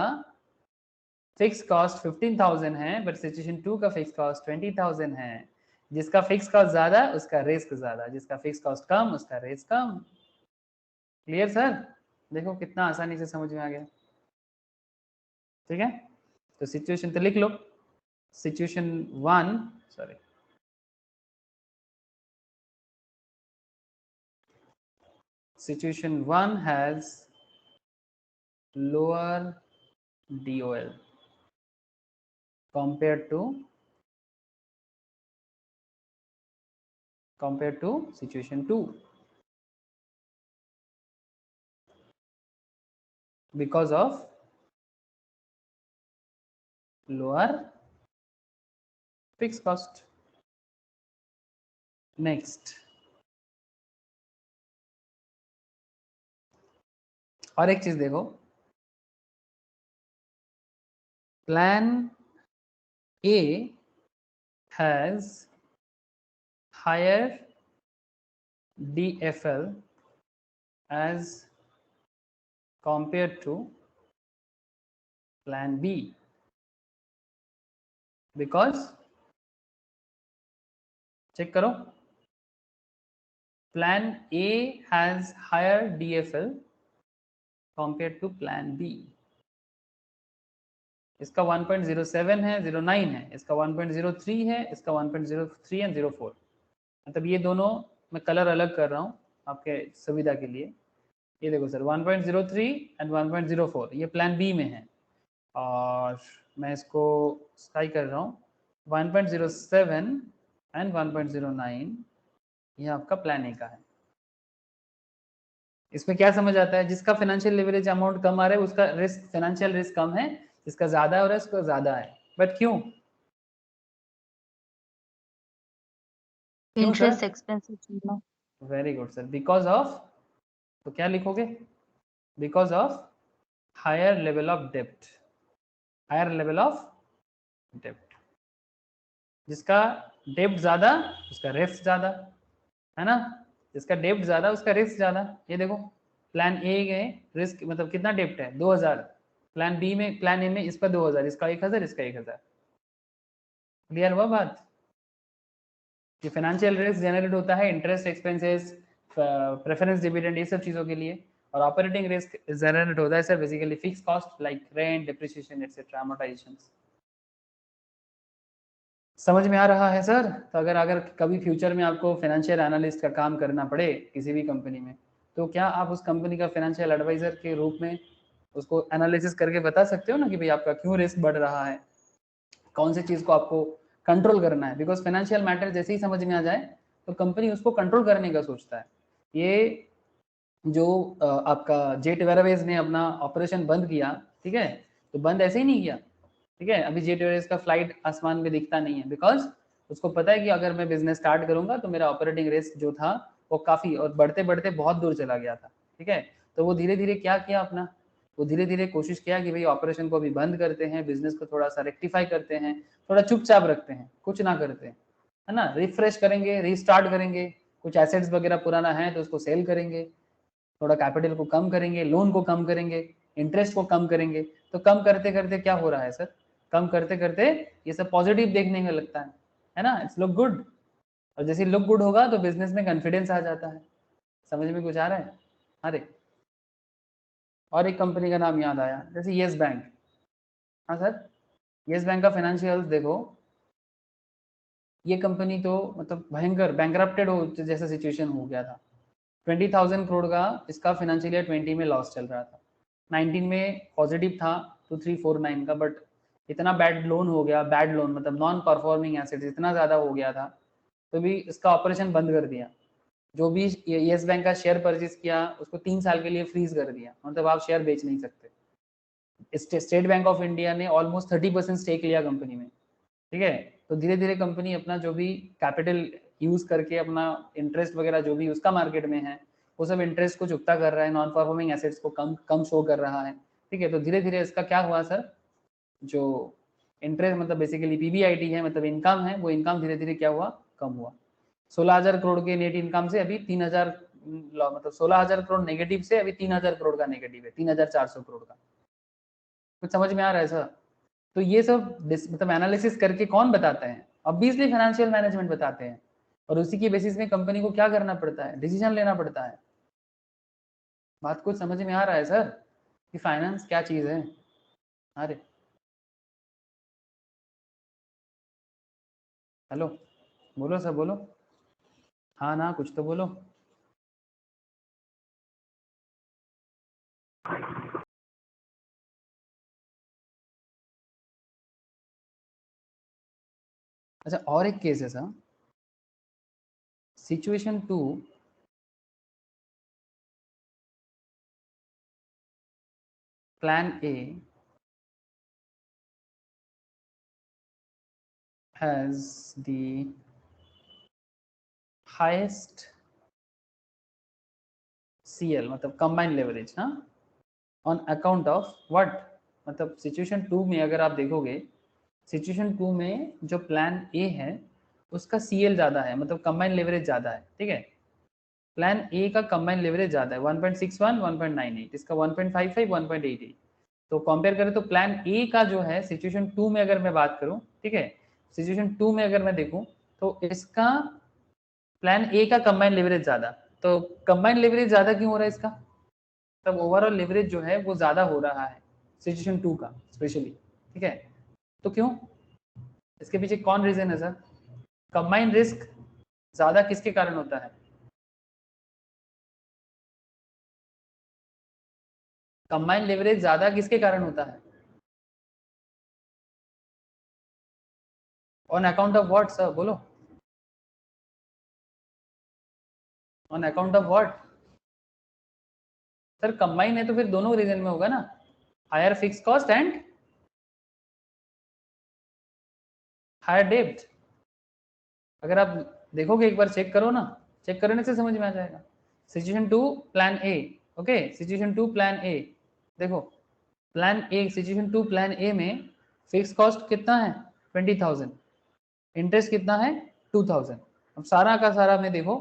फिक्स कॉस्ट 15,000 है, बट सिचुएशन 2 का फिक्स कॉस्ट 20,000 है। जिसका फिक्स कॉस्ट ज्यादा उसका रिस्क ज्यादा, जिसका फिक्स कॉस्ट कम उसका रिस्क कम। Clear sir? देखो कितना आसानी से समझ में आ गया, ठीक है। तो सिचुएशन तो लिख लो, situation 1 sorry situation 1 has lower DOL compared to situation 2 because of lower fixed cost. Next, और एक चीज देखो, plan A has higher DFL as compared to plan B because, check करो, plan A has higher DFL compared to plan B. इसका 1.07 है, 09 है, इसका 1.03 है, इसका 1.03 एंड 04। मतलब ये दोनों मैं कलर अलग कर रहा हूँ आपके सुविधा के लिए। ये देखो सर 1.03 एंड 1.04 ये प्लान बी में है, और मैं इसको स्काई कर रहा हूँ 1.07 एंड 1.09 ये आपका प्लान ए का है। इसमें क्या समझ आता है, जिसका फाइनेंशियल लेवरेज अमाउंट कम आ रहा है उसका रिस्क, फाइनेंशियल रिस्क कम है, जिसका ज्यादा हो रहा है उसका ज्यादा है। बट क्यों? Interest expenses. Very good sir, because of, तो क्या लिखोगे, because of higher level of dept, higher level of डेप्ट। जिसका डेप्ट ज्यादा उसका रिस्क ज्यादा है ना, जिसका डेप्ट ज्यादा उसका रिस्क ज्यादा। ये देखो प्लान ए में रिस्क मतलब कितना डेप्ट है 2000, प्लान बी में, प्लान ए में इसका 2000, इसका 1000, इसका 1000। क्लियर हुआ बात? कि फाइनेंशियल रिस्क जनरेट होता है इंटरेस्ट एक्सपेंसेस, प्रेफरेंस डिविडेंड, ये सब चीजों के लिए, और ऑपरेटिंग रिस्क जनरेट होता है sir basically fix cost like rent, depreciation etcetera, amortisations. समझ में आ रहा है सर? तो अगर अगर कभी फ्यूचर में आपको फाइनेंशियल एनालिस्ट का काम करना पड़े किसी भी कंपनी में, तो क्या आप उस कंपनी का फाइनेंशियल एडवाइजर के रूप में उसको एनालिसिस करके बता सकते हो ना कि भाई आपका क्यों रिस्क बढ़ रहा है, कौन सी चीज को आपको कंट्रोल करना है। बिकॉज फाइनेंशियल मैटर जैसे ही समझ में आ जाए तो कंपनी उसको कंट्रोल करने का सोचता है। ये जो आपका जेट एयरवेज ने अपना ऑपरेशन बंद किया, ठीक है, तो बंद ऐसे ही नहीं किया, ठीक है, अभी जेट एयरवेज का फ्लाइट आसमान में दिखता नहीं है, बिकॉज उसको पता है कि अगर मैं बिजनेस स्टार्ट करूंगा तो मेरा ऑपरेटिंग रिस्क जो था वो काफी और बढ़ते बढ़ते बहुत दूर चला गया था, ठीक है। तो वो धीरे धीरे क्या किया अपना, वो धीरे धीरे कोशिश किया कि भाई ऑपरेशन को अभी बंद करते हैं, बिजनेस को थोड़ा सा रेक्टिफाई करते हैं, थोड़ा चुपचाप रखते हैं, कुछ ना करते हैं, है ना, रिफ्रेश करेंगे, रीस्टार्ट करेंगे, कुछ एसेट्स वगैरह पुराना है तो उसको सेल करेंगे, थोड़ा कैपिटल को कम करेंगे, लोन को कम करेंगे, इंटरेस्ट को कम करेंगे। तो कम करते करते क्या हो रहा है सर, कम करते करते ये सब पॉजिटिव देखने में लगता है ना, इट्स लुक गुड। और जैसे लुक गुड होगा तो बिजनेस में कॉन्फिडेंस आ जाता है। समझ में कुछ आ रहा है? अरे और एक कंपनी का नाम याद आया, जैसे येस बैंक। हाँ सर, येस बैंक का फाइनेंशियल्स देखो, ये कंपनी तो मतलब भयंकर बैंकरप्टेड हो जैसा सिचुएशन हो गया था। 20,000 करोड़ का इसका फाइनेंशियल ईयर 20 में लॉस चल रहा था, 19 में पॉजिटिव था 2349 का, बट इतना बैड लोन हो गया, बैड लोन मतलब नॉन परफॉर्मिंग एसेट्स इतना ज़्यादा हो गया था, तो भी इसका ऑपरेशन बंद कर दिया। जो भी येस बैंक का शेयर परचेज किया उसको 3 साल के लिए फ्रीज कर दिया, मतलब आप शेयर बेच नहीं सकते। स्टेट बैंक ऑफ इंडिया ने ऑलमोस्ट 30% स्टेक लिया कंपनी में, ठीक है। तो धीरे धीरे कंपनी अपना जो भी कैपिटल यूज करके अपना इंटरेस्ट वगैरह जो भी उसका मार्केट में है वो सब इंटरेस्ट को चुकता कर रहा है, नॉन परफॉर्मिंग एसेट्स को कम कम शो कर रहा है, ठीक है। तो धीरे धीरे इसका क्या हुआ सर, जो इंटरेस्ट मतलब बेसिकली पीबीआईटी है मतलब इनकम है, वो इनकम धीरे धीरे क्या हुआ, कम हुआ। 16,000 करोड़ के नेट इनकम से अभी 3,000 मतलब 16,000 करोड़ नेगेटिव से अभी 3,000 करोड़ का नेगेटिव है, 3,400 करोड़ का। कुछ समझ में आ रहा है सर? तो ये सब मतलब एनालिसिस करके कौन बताता है, ऑब्वियसली फाइनेंशियल मैनेजमेंट बताते हैं, और उसी की बेसिस में कंपनी को क्या करना पड़ता है, डिसीजन लेना पड़ता है। बात कुछ समझ में आ रहा है सर कि फाइनेंस क्या चीज है? अरे हेलो, बोलो सर बोलो, हाँ ना कुछ तो बोलो। अच्छा और एक केस है sir, situation 2 plan A has the highest CL मतलब combined leverage, हाँ, on account of what, मतलब सिचुएशन 2 में अगर आप देखोगे, सिचुएशन 2 में जो प्लान ए है उसका CL ज़्यादा है, मतलब कंबाइंड लेवरेज ज़्यादा है, ठीक है। प्लान ए का कंबाइंड लेवरेज ज़्यादा है 1.61 1.98, इसका 1.55 1.88। तो कंपेयर करें तो प्लान ए का जो है सिचुएशन 2 में अगर मैं बात करूं, ठीक है, सिचुएशन 2 में अगर मैं देखूं तो इसका प्लान ए का कंबाइंड लेवरेज ज्यादा। तो कंबाइंड लेवरेज ज्यादा क्यों हो रहा है इसका, तब ओवरऑल लेवरेज जो है वो ज्यादा हो रहा है सिचुएशन 2 का स्पेशली, ठीक है। तो क्यों, इसके पीछे कौन रीजन है सर, कंबाइंड रिस्क ज्यादा किसके कारण होता है, कंबाइंड लेवरेज ज्यादा किसके कारण होता है, on account of what sir, बोलो, on account of what sir, combine है तो फिर दोनों रीजन में होगा ना, higher fix cost and higher डेब्ट। अगर आप देखोगे एक बार चेक करो ना, चेक करने से समझ में आ जाएगा। Situation 2 plan A, okay, situation 2 plan A, देखो plan A situation 2 plan A में फिक्स कॉस्ट कितना है 20,000, इंटरेस्ट कितना है 2,000। अब सारा का सारा में देखो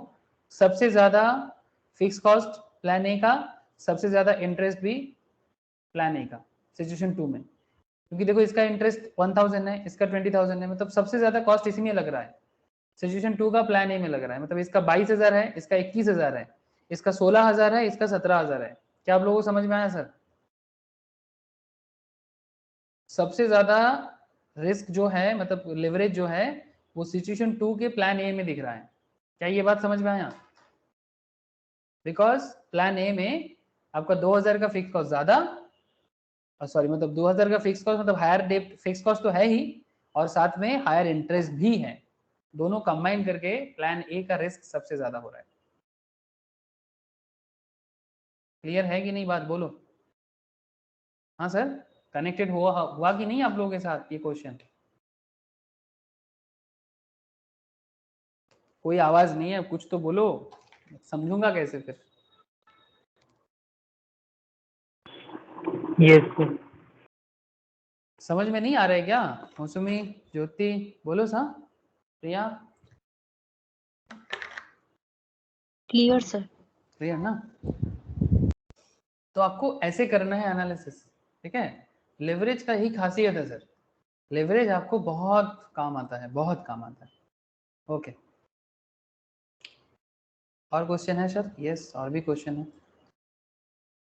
सबसे ज्यादा फिक्स कॉस्ट प्लान ए का, सबसे ज्यादा इंटरेस्ट भी प्लान ए का सिचुएशन 2 में, क्योंकि देखो इसका इंटरेस्ट 1,000 है, इसका 20,000 है, मतलब सबसे ज्यादा कॉस्ट इसी में लग रहा है, सिचुएशन 2 का प्लान ए में लग रहा है। मतलब इसका 22,000 है, इसका 21,000 है, इसका 16,000 है, इसका 17,000 है। क्या आप लोगों को समझ में आया सर, सबसे ज्यादा रिस्क जो है मतलब लेवरेज जो है वो सिचुएशन 2 के प्लान ए में दिख रहा है। क्या ये बात समझ में आया, बिकॉज प्लान ए में आपका 2,000 का फिक्स कॉस्ट ज्यादा, सॉरी मतलब 2,000 का फिक्स कॉस्ट मतलब हायर डेप्ट फिक्स कॉस्ट तो है ही, और साथ में हायर इंटरेस्ट भी है, दोनों कंबाइन करके प्लान ए का रिस्क सबसे ज्यादा हो रहा है। क्लियर है कि नहीं बात, बोलो। हाँ सर, कनेक्टेड हुआ कि नहीं आप लोगों के साथ ये क्वेश्चन, कोई आवाज नहीं है, कुछ तो बोलो, समझूंगा कैसे फिर। Yes sir. समझ में नहीं आ रहा है क्या, मौसमी, ज्योति, बोलो सा, प्रिया, Clear, sir. क्लियर ना। तो आपको ऐसे करना है एनालिसिस, ठीक है, लेवरेज का ही खासियत है सर, लेवरेज आपको बहुत काम आता है, बहुत काम आता है। ओके, और क्वेश्चन है सर, यस और भी क्वेश्चन है,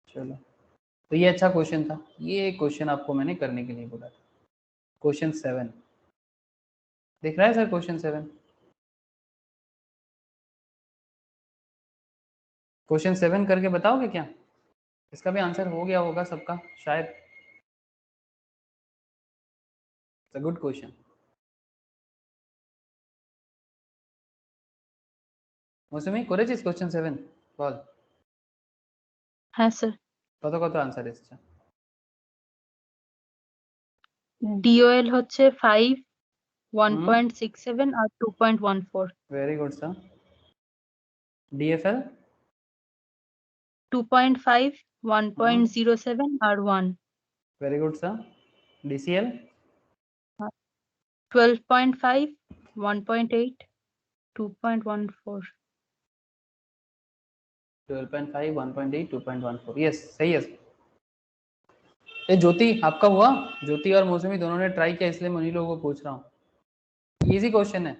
चलो। तो ये अच्छा क्वेश्चन था, ये क्वेश्चन आपको मैंने करने के लिए बोला था, क्वेश्चन 7 दिख रहा है सर, क्वेश्चन 7, क्वेश्चन 7 करके बताओगे क्या, इसका भी आंसर हो गया होगा सबका शायद, इट्स अ गुड क्वेश्चन। मौसमी করেছিস क्वेश्चन 7 বল, হ্যাঁ স্যার, কত কত आंसर এসেছে, DOL হচ্ছে 5, 1.67 আর 2.14। वेरी गुड सर, डीएफएल 2.5, 1.07 আর 1। Very good sir, DCL 12.5, 1.8, 2.14। 12.5 1.8 2.14, yes सही है सर। ये ज्योति आपका हुआ, ज्योति और मौसमी दोनों ने ट्राई किया इसलिए मैं उन्हीं लोगों को पूछ रहा हूँ, इजी क्वेश्चन है,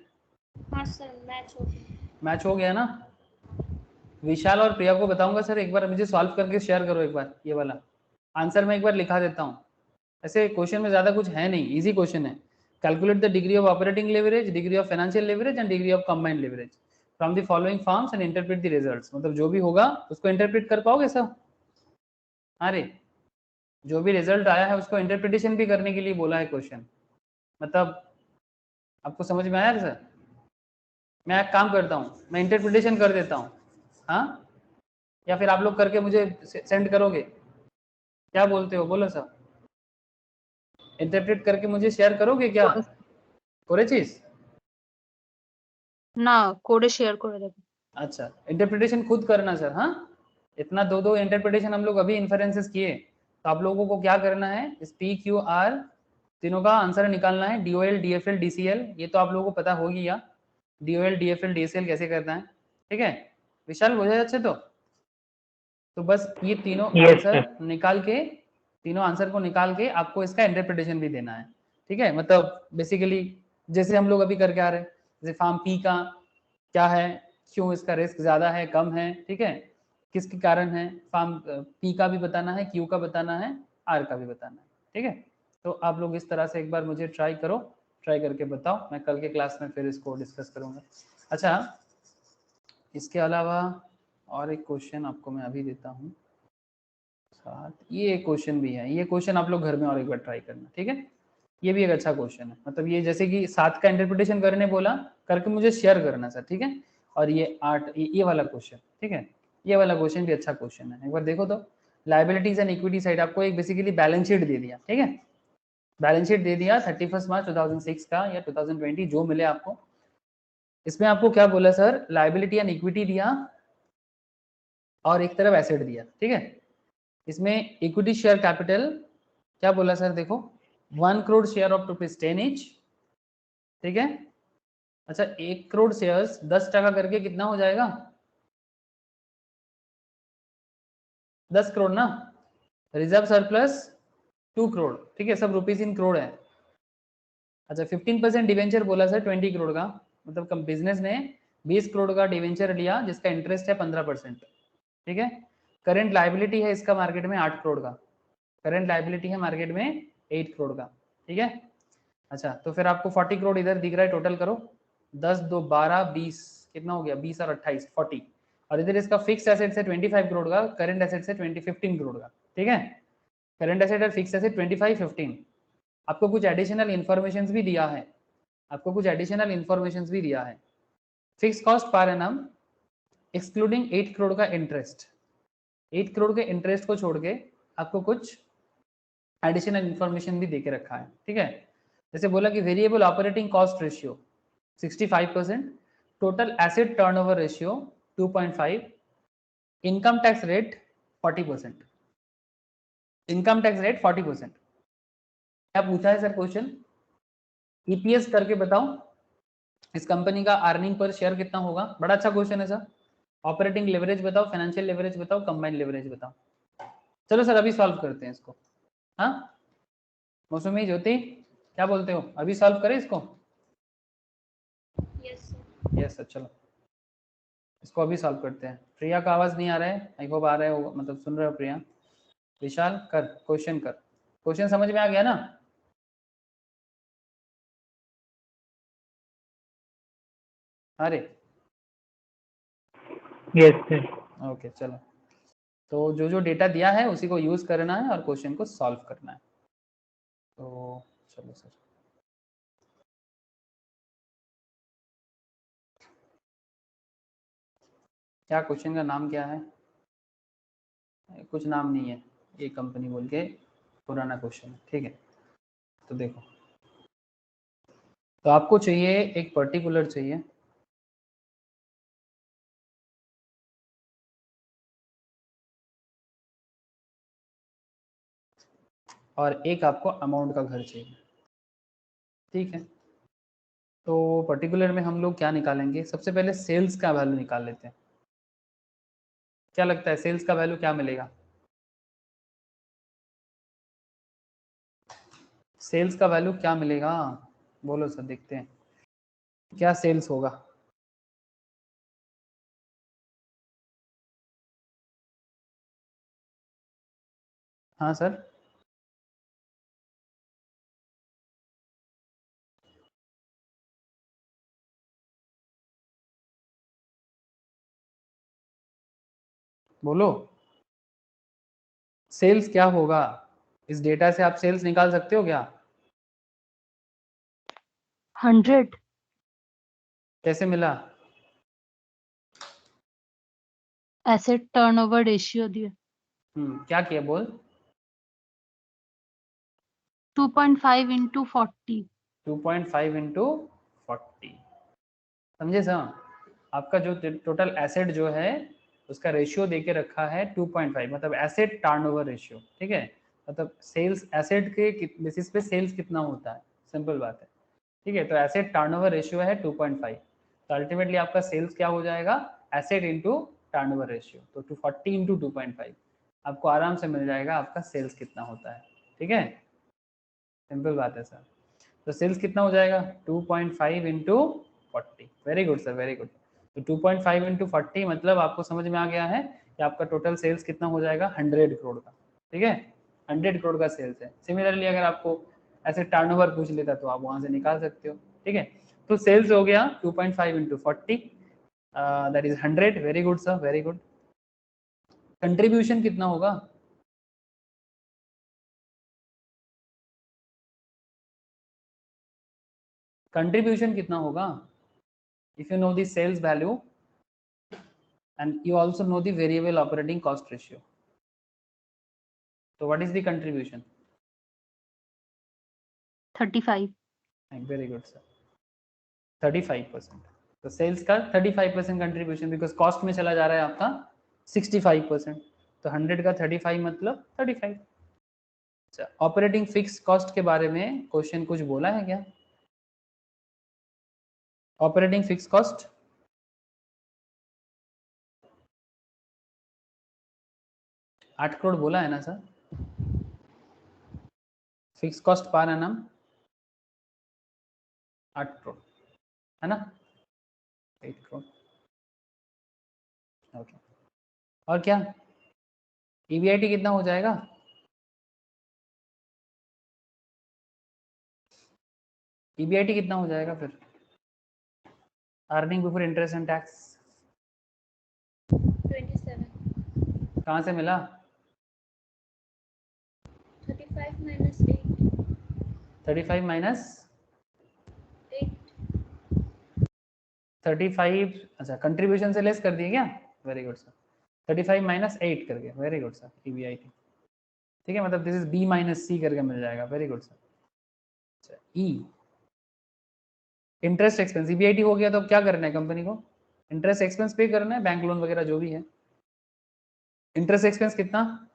हाँ सर, मैच हो गया। मैच हो गया ना। विशाल और प्रिया को बताऊंगा सर, एक बार मुझे सॉल्व करके शेयर करो एक बार, ये वाला आंसर मैं एक बार लिखा देता हूँ, ऐसे क्वेश्चन में ज्यादा कुछ है नहीं, इजी क्वेश्चन है। Calculate the degree of operating leverage, degree of financial leverage and degree of combined leverage from the following forms and interpret the results, मतलब जो भी होगा उसको इंटरप्रेट कर पाओगे सर, अरे जो भी रिजल्ट आया है उसको इंटरप्रिटेशन भी करने के लिए बोला है क्वेश्चन, मतलब आपको समझ में आया सर? मैं एक काम करता हूँ, मैं इंटरप्रिटेशन कर देता हूँ, हाँ, या फिर आप लोग करके मुझे सेंड करोगे? क्या बोलते हो, बोलो सर। इंटरप्रेट करके मुझे शेयर करोगे क्या कोरे चीज? না কোডে শেয়ার করে দেব। अच्छा, इंटरप्रिटेशन खुद करना सर। हाँ, इतना दो इंटरप्रिटेशन हम लोग अभी इन्फरेंसेस किए, तो आप लोगों को क्या करना है, इस पी क्यू आर तीनों का आंसर निकालना है। डीओएल डीएफएल डीसीएल ये तो आप लोगों को पता हो गया, डीओएल डीएफएल डीसीएल कैसे करना है, ठीक है। विशाल हो जाए अच्छे तो बस ये तीनों Yes, आंसर निकाल के, तीनों आंसर को निकाल के आपको इसका इंटरप्रिटेशन भी देना है, ठीक है। मतलब बेसिकली जैसे हम लोग अभी करके आ रहे हैं, जैसे फार्म पी का क्या है, क्यों इसका रिस्क ज्यादा है कम है, ठीक है, किसके कारण है, फार्म पी का भी बताना है, क्यू का बताना है, आर का भी बताना है, ठीक है। तो आप लोग इस तरह से एक बार मुझे ट्राई करो, ट्राई करके बताओ, मैं कल के क्लास में फिर इसको डिस्कस करूंगा। अच्छा, इसके अलावा और एक क्वेश्चन आपको मैं अभी देता हूँ साथ, ये एक क्वेश्चन भी है, ये क्वेश्चन आप लोग घर में और एक बार ट्राई करना, ठीक है। ये भी एक अच्छा क्वेश्चन है, मतलब ये जैसे कि 7 का इंटरप्रिटेशन करने बोला, करके मुझे शेयर करना सर, ठीक है। और ये 8 ये वाला क्वेश्चन, ठीक है, ये वाला क्वेश्चन भी अच्छा क्वेश्चन है। एक बार देखो तो, लाइबिलिटीज एंड इक्विटी साइड आपको एक बेसिकली बैलेंस शीट दे दिया, ठीक है, बैलेंस शीट दे दिया 31 मार्च 2006 का या 2020 जो मिले आपको। इसमें आपको क्या बोला सर, लाइबिलिटी एंड इक्विटी दिया और एक तरफ एसेट दिया, ठीक है। इसमें इक्विटी शेयर कैपिटल क्या बोला सर, देखो 1 करोड़ शेयर ऑफ ₹10 ईच, ठीक है। अच्छा, 1 करोड़ शेयर्स 10% करके कितना हो जाएगा, 10 करोड़ ना। रिजर्व सरप्लस 2 करोड़, ठीक है, सब रुपीज इन करोड़ है। अच्छा, 15% डिवेंचर बोला सर 20 करोड़ का, मतलब बिजनेस ने 20 करोड़ का डिवेंचर लिया जिसका इंटरेस्ट है 15%, ठीक है। करंट लाइबिलिटी है इसका मार्केट में 8 करोड़ का, करंट लाइबिलिटी है मार्केट में 8 करोड़ का, ठीक है। अच्छा, तो फिर आपको 40 करोड़ इधर दिख रहा है, टोटल करो 10 2 12 20, कितना हो गया 20 और 28 40, और इधर इसका फिक्स एसेट है 25 करोड़ का, करंट एसेट है 15 करोड़ का, ठीक है। करंट एसेट और फिक्स एसेट 25 15। आपको कुछ एडिशनल इन्फॉर्मेशन भी दिया है, आपको कुछ एडिशनल इन्फॉर्मेशन भी दिया है। Fix cost per annum excluding 8 crore का इंटरेस्ट, 8 करोड़ के इंटरेस्ट को छोड़ के आपको कुछ एडिशनल इन्फॉर्मेशन भी देके रखा है, ठीक है। जैसे बोला कि variable operating cost ratio 65%, total asset turnover ratio 2.5, income tax rate 40%, income tax rate 40%। क्या पूछा है सर क्वेश्चन, ईपीएस करके बताओ इस कंपनी का अर्निंग पर शेयर कितना होगा, बड़ा अच्छा क्वेश्चन है सर। ऑपरेटिंग लेवरेज बताओ, फाइनेंशियल लेवरेज बताओ, कंबाइंड लेवरेज बताओ। चलो सर अभी सॉल्व करते हैं इसको, हाँ मौसमी ज्योति क्या बोलते हो, अभी सॉल्व करें इसको? Yes sir. यस सर, चलो इसको अभी सॉल्व करते हैं। प्रिया का आवाज नहीं आ रहा है, आई होप आ रहा है, मतलब सुन रहे हो प्रिया। विशाल कर क्वेश्चन, कर क्वेश्चन समझ में आ गया ना? अरे yes, sir. ओके चलो, तो जो जो डेटा दिया है उसी को यूज करना है और क्वेश्चन को सॉल्व करना है। तो चलो सर, क्या क्वेश्चन का नाम क्या है? कुछ नाम नहीं है, ये कंपनी बोल के पुराना क्वेश्चन है, ठीक है। तो देखो, तो आपको चाहिए एक पर्टिकुलर चाहिए, और एक आपको अमाउंट का घर चाहिए, ठीक है। तो पर्टिकुलर में हम लोग क्या निकालेंगे, सबसे पहले सेल्स का वैल्यू निकाल लेते हैं। क्या लगता है सेल्स का वैल्यू क्या मिलेगा? सेल्स का वैल्यू क्या मिलेगा, बोलो सर, देखते हैं क्या सेल्स होगा। हाँ सर, बोलो सेल्स क्या होगा, इस डेटा से आप सेल्स निकाल सकते हो क्या? 100. कैसे मिला? एसेट टर्नओवर रेशियो दिया। क्या किया बोल? 2.5 into 40. 2.5 into 40, समझे सर? आपका जो टोटल एसेट जो है उसका रेशियो देके रखा है 2.5, मतलब एसेट टर्नओवर रेशियो, ठीक है? मतलब सेल्स एसेट के बेसिस पे सेल्स कितना होता है, सिंपल बात है, ठीक है? तो एसेट टर्नओवर रेशियो है 2.5, तो अल्टीमेटली आपका सेल्स क्या हो जाएगा? एसेट इंटू टर्नओवर रेशियो, तो 240 इंटू 2.5 आपको आराम से मिल जाएगा आपका सेल्स कितना होता है, ठीक है? सिंपल बात है सर। तो सेल्स कितना हो जाएगा? 2.5 into 40। Very good sir, very good. तो 2.5 इंटू 40 मतलब आपको समझ में आ गया है कि आपका टोटल सेल्स कितना हो जाएगा? 100 करोड़ का, ठीक है? 100 करोड़ का सेल्स है। सिमिलरली अगर आपको ऐसे टर्नओवर पूछ लेता तो आप वहां से निकाल सकते हो, ठीक है? तो सेल्स हो गया 2.5 into 40, that is 100। Very good sir, very good. Contribution कितना होगा? कंट्रीब्यूशन कितना होगा? If you know the sales value and you also know the variable operating cost ratio, so what is the contribution? 35. Very good sir, 35%। तो सेल्स का 35% कंट्रीब्यूशन, बिकॉज कॉस्ट में चला जा रहा है आपका 65%, तो 100 का 35 मतलब 35। अच्छा, ऑपरेटिंग फिक्स कॉस्ट के बारे में क्वेश्चन कुछ बोला है क्या? ऑपरेटिंग फिक्स कॉस्ट 8 करोड़ बोला है ना sir? Fix cost per annum 8 crore है ना? 8 करोड़, ओके। और क्या ईबीआईटी कितना हो जाएगा? ईबीआईटी कितना हो जाएगा फिर? Earning before interest and tax 27. कहाँ से मिला? 35 minus 8. 35 माइनस 8. 35, अच्छा कंट्रीब्यूशन से लेस कर दिए क्या? Very good sir. 35 माइनस 8 करके, वेरी गुड सर, ईबीआईटी, ठीक है? मतलब दिस इज बी माइनस सी करके मिल जाएगा। Very good sir. अच्छा, ई इंटरेस्ट एक्सपेंस, ईबीआईटी हो गया तो अब क्या करना है कंपनी को? इंटरेस्ट एक्सपेंस पे करना है, बैंक लोन वगैरह जो भी है। इंटरेस्ट एक्सपेंस कितना?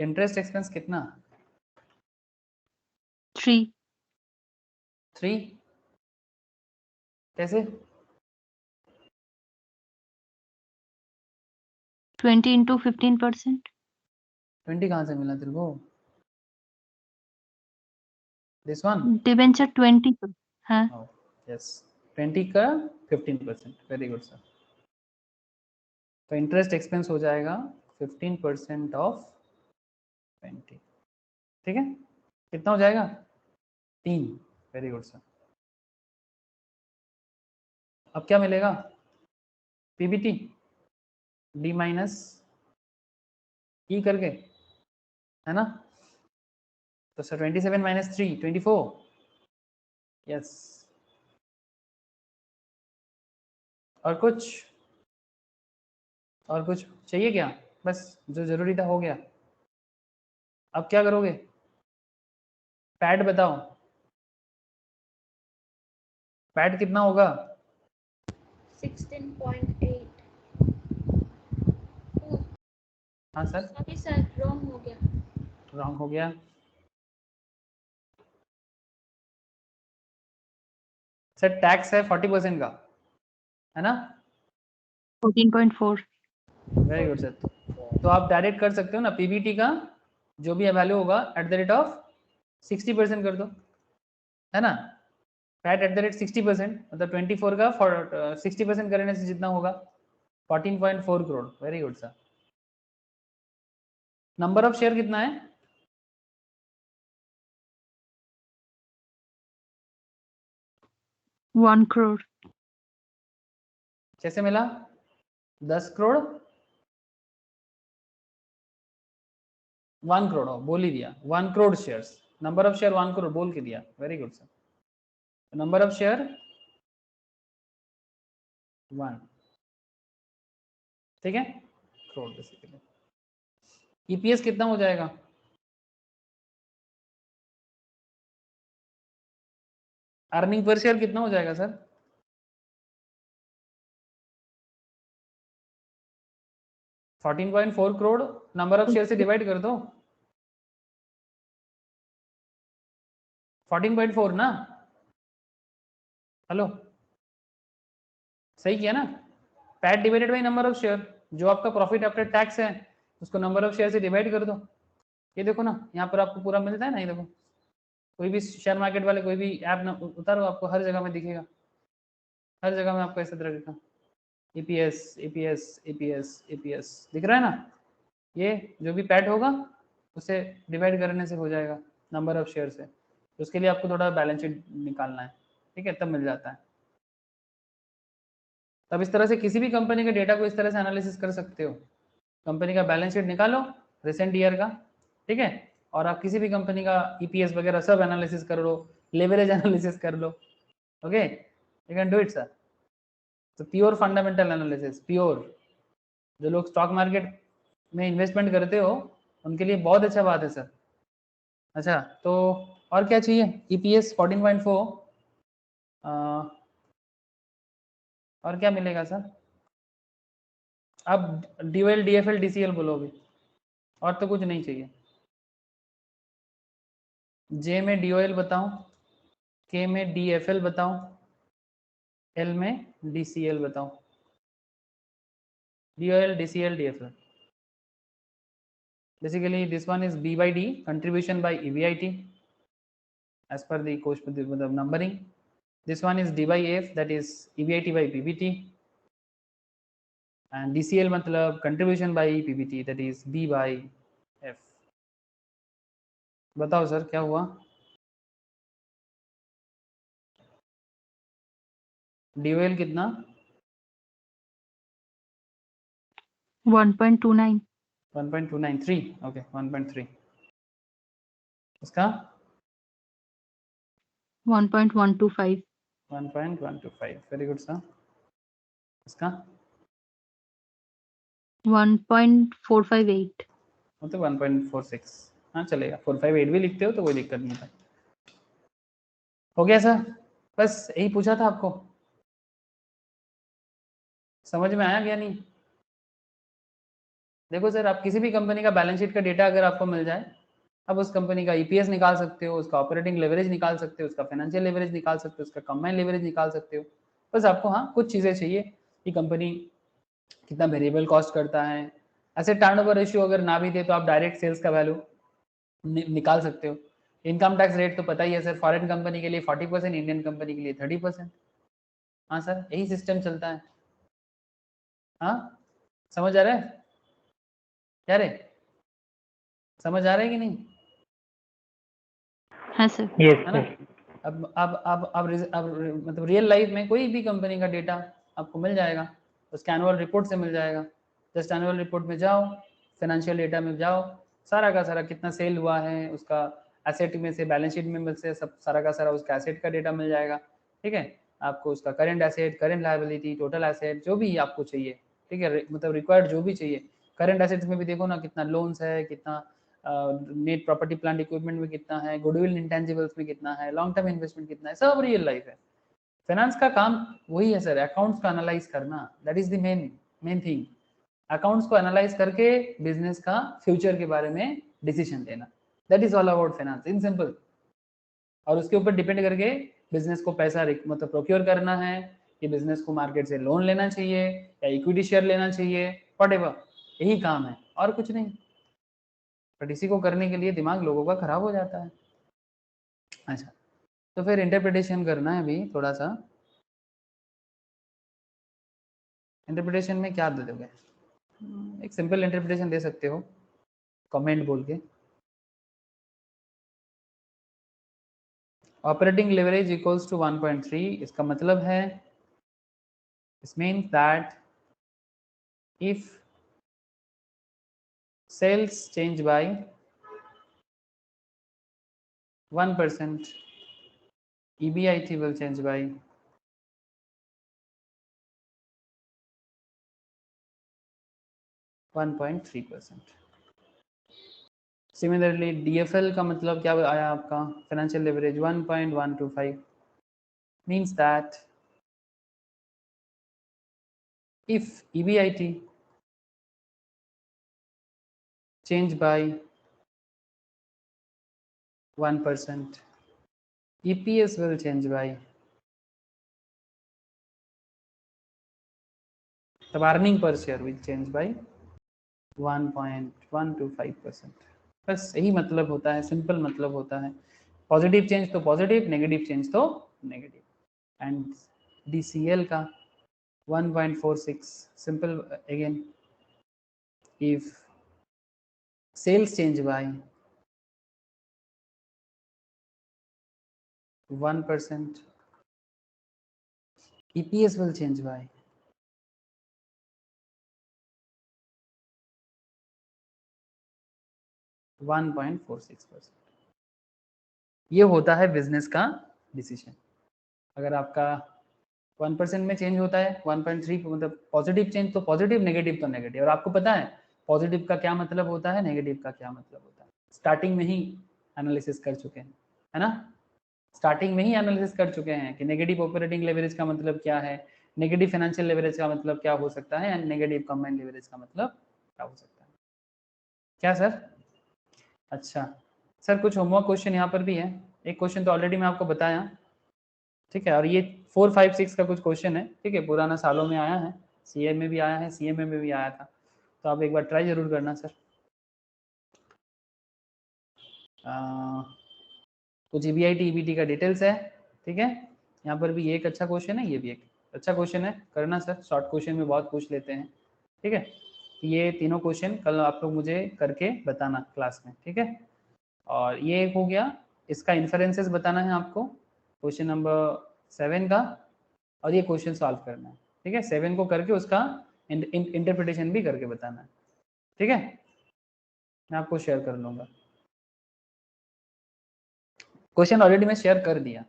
इंटरेस्ट एक्सपेंस कितना? 3. 3, कैसे? 20 into 15%. 20 कहाँ से मिला तेरे को? This one? डिबेंचर 20 है। यस, 20 का 15%। Very good sir. तो इंटरेस्ट एक्सपेंस हो जाएगा 15% ऑफ 20, ठीक है? कितना हो जाएगा? 3। Very good sir. अब क्या मिलेगा? पीबीटी डी माइनस ई करके, है ना? तो सर 27 माइनस 3 24। यस, और कुछ? और कुछ चाहिए क्या? बस जो जरूरी था हो गया। अब क्या करोगे? पैड बताओ, पैड कितना होगा? 16.8. हाँ सर, सॉरी सर, रॉन्ग हो गया. रॉन्ग हो गया सर। टैक्स है 40% का, है ना? 14.4. Very good sir. तो आप डायरेक्ट कर सकते हो ना, पीबीटी का जो भी वैल्यू होगा एट द रेट ऑफ 60% कर दो, है ना? पैट एट द रेट 60%, मतलब 24 का 60% करने से जितना होगा 14.4 crore. Very good sir. Number of share कितना है? $1 crore. कैसे मिला? 10 करोड़ 1 करोड़ बोल ही दिया, 1 crore shares, number of share 1 crore बोल के दिया, very good sir. Number of share 1, ठीक है, करोड़ बेसिकली। ईपीएस कितना हो जाएगा? अर्निंग पर शेयर कितना हो जाएगा sir? 14.4 crore number of share से डिवाइड कर दो, 14.4 ना, हेलो सही किया ना? PAT divided by number of share, जो आपका प्रॉफिट आफ्टर टैक्स है उसको नंबर ऑफ शेयर से डिवाइड कर दो। ये देखो ना, यहाँ पर आपको पूरा मिलता है ना, ये देखो, कोई भी शेयर मार्केट वाले कोई भी ऐप ना उतारो, आपको हर जगह में दिखेगा, हर जगह में आपको ऐसा तरह का ईपीएस ईपीएस ईपीएस ईपीएस दिख रहा है ना। ये जो भी पैट होगा उसे डिवाइड करने से हो जाएगा नंबर ऑफ शेयर से, तो उसके लिए आपको थोड़ा बैलेंस शीट निकालना है, ठीक है, तब मिल जाता है। तब इस तरह से किसी भी कंपनी के डेटा को इस तरह से एनालिसिस कर सकते हो, कंपनी का बैलेंस शीट निकालो रिसेंट ईयर का, ठीक है, और आप किसी भी कंपनी का ईपीएस वगैरह सब एनालिसिस कर लो, लेवरेज एनालिसिस कर लो, okay, you can do it sir. तो प्योर फंडामेंटल एनालिसिस, प्योर, जो लोग स्टॉक मार्केट में इन्वेस्टमेंट करते हो उनके लिए बहुत अच्छा बात है सर। अच्छा, तो और क्या चाहिए? ईपीएस 14.4, और क्या मिलेगा सर? अब डीओएल डीएफएल डीसीएल बोलोगे, और तो कुछ नहीं चाहिए। जे में डीओएल बताओ, के में डीएफएल बताओ, एल में डीसीएल बताओ, DOL DCL DFL. Basically, this one is B by D, contribution by EBIT, as per the course numbering. This one is D by F, that is EBIT by PBT, and DCL matlab contribution by PBT, that is B by F. बताओ सर क्या हुआ? DOL कितना? 1.29. 1.293, okay, 1.3. इसका 1.125. 1.125, very good sir. इसका 1.458. मतलब 1.46, हाँ चलेगा, 458 भी लिखते हो तो कोई दिक्कत नहीं था। हो गया सर, बस यही पूछा था आपको, समझ में आया क्या नहीं? देखो सर, आप किसी भी कंपनी का बैलेंस शीट का डेटा अगर आपको मिल जाए, अब उस कंपनी का ईपीएस निकाल सकते हो, उसका ऑपरेटिंग लेवरेज निकाल सकते हो, उसका फाइनेंशियल लेवरेज निकाल सकते हो, उसका कंबाइंड लेवरेज निकाल सकते हो। बस आपको हाँ कुछ चीज़ें चाहिए कि कंपनी कितना वेरिएबल कॉस्ट करता है, ऐसे टर्नओवर रेशियो अगर ना भी दे तो आप डायरेक्ट सेल्स का वैल्यू निकाल सकते हो। इनकम टैक्स रेट तो पता ही है सर, फॉरेन कंपनी के लिए 40%, इंडियन कंपनी के लिए 30%। हाँ सर, यही सिस्टम चलता है। हाँ, समझ आ रहा है क्या रे? समझ आ रहा है कि नहीं? हाँ सर। Yes, है ना? sir. अब मतलब रियल लाइफ में कोई भी कंपनी का डेटा आपको मिल जाएगा, उसके एनुअल रिपोर्ट से मिल जाएगा। जस्ट एनुअल रिपोर्ट में जाओ, फाइनेंशियल डेटा में जाओ, सारा का सारा कितना सेल हुआ है, उसका एसेट में से बैलेंस शीट में से सब सारा का सारा उसका एसेट का डेटा मिल जाएगा, ठीक है। आपको उसका current asset, current liability, total asset जो भी आपको चाहिए, ठीक है, मतलब रिक्वायर्ड जो भी चाहिए। करेंट एसेट्स में भी देखो ना कितना लोन्स है, कितना नेट प्रॉपर्टी प्लांट इक्विपमेंट में कितना है, गुडविल इंटेंजिबल्स में कितना है, लॉन्ग टर्म इन्वेस्टमेंट कितना है, सब रियल लाइफ है। फाइनेंस का काम वही है सर, अकाउंट्स को एनालाइज करना, that is the main thing. Accounts को एनालाइज करके बिजनेस का फ्यूचर के बारे में डिसीजन लेना, that is all about finance in simple. और उसके ऊपर डिपेंड करके बिजनेस को पैसा मतलब प्रोक्योर करना है, कि बिजनेस को मार्केट से लोन लेना चाहिए या इक्विटी शेयर लेना चाहिए, व्हाटएवर, यही काम है और कुछ नहीं। बट इसी को करने के लिए दिमाग लोगों का खराब हो जाता है। अच्छा, तो फिर इंटरप्रिटेशन करना है अभी थोड़ा सा। इंटरप्रिटेशन में क्या दे दोगे? एक सिंपल इंटरप्रिटेशन दे सकते हो कमेंट बोल के, ऑपरेटिंग लेवरेज इक्वल्स टू 1.3। इसका मतलब है, it means that if sales change by 1%. EBIT will change by 1.3%. Similarly DFL का मतलब क्या आया आपका? Financial leverage 1.125 means that if EBIT change by 1%, EPS will change by, the earning per share will change by 1.125%. बस यही मतलब होता है, सिंपल मतलब होता है. पॉजिटिव चेंज तो पॉजिटिव, नेगेटिव चेंज तो नेगेटिव. एंड DCL का 1.46 simple again. If sales change by 1%, EPS will change by 1.46%. ये होता है बिजनेस का डिसीजन. अगर आपका 1% में चेंज होता है, 1.3 मतलब पॉजिटिव चेंज तो पॉजिटिव, नेगेटिव तो नेगेटिव. और आपको पता है पॉजिटिव का क्या मतलब होता है, नेगेटिव का क्या मतलब होता है. स्टार्टिंग में ही एनालिसिस कर चुके हैं, है ना. स्टार्टिंग में ही एनालिसिस कर चुके हैं कि नेगेटिव ऑपरेटिंग लेवरेज का मतलब क्या है, नेगेटिव फाइनेंशियल लेवरेज का मतलब क्या हो सकता है, एंड नेगेटिव कंबाइंड लेवरेज का मतलब क्या हो सकता है. क्या सर? अच्छा सर, कुछ होमवर्क क्वेश्चन यहाँ पर भी है. एक क्वेश्चन तो ऑलरेडी मैं आपको बताया, ठीक है. और ये 4, 5, 6 का कुछ क्वेश्चन है, ठीक है. पुराना सालों में आया है, CA में भी आया है, CMA में भी आया था. तो आप एक बार ट्राई जरूर करना सर. कुछ EBIT EBT का डिटेल्स है, ठीक है. यहाँ पर भी ये एक अच्छा क्वेश्चन है, ये भी एक अच्छा क्वेश्चन है. करना सर, शॉर्ट क्वेश्चन में बहुत पूछ लेते हैं, ठीक है. ये तीनों क्वेश्चन कल आप लोग मुझे करके बताना क्लास में, ठीक है. और ये एक हो गया, इसका इन्फरेंसेस बताना है आपको, क्वेश्चन नंबर 7 का. और ये क्वेश्चन सॉल्व करना है, ठीक है. 7 को करके उसका इंटरप्रिटेशन भी करके बताना है, ठीक है. मैं आपको शेयर कर लूँगा. क्वेश्चन ऑलरेडी मैं शेयर कर दिया,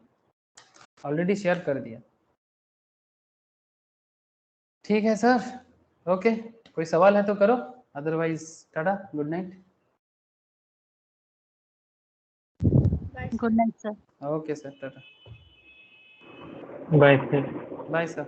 ऑलरेडी शेयर कर दिया, ठीक है सर. ओके, कोई सवाल है तो करो, otherwise tata, good night. Good night, sir. Okay sir, tata, bye sir. Bye sir.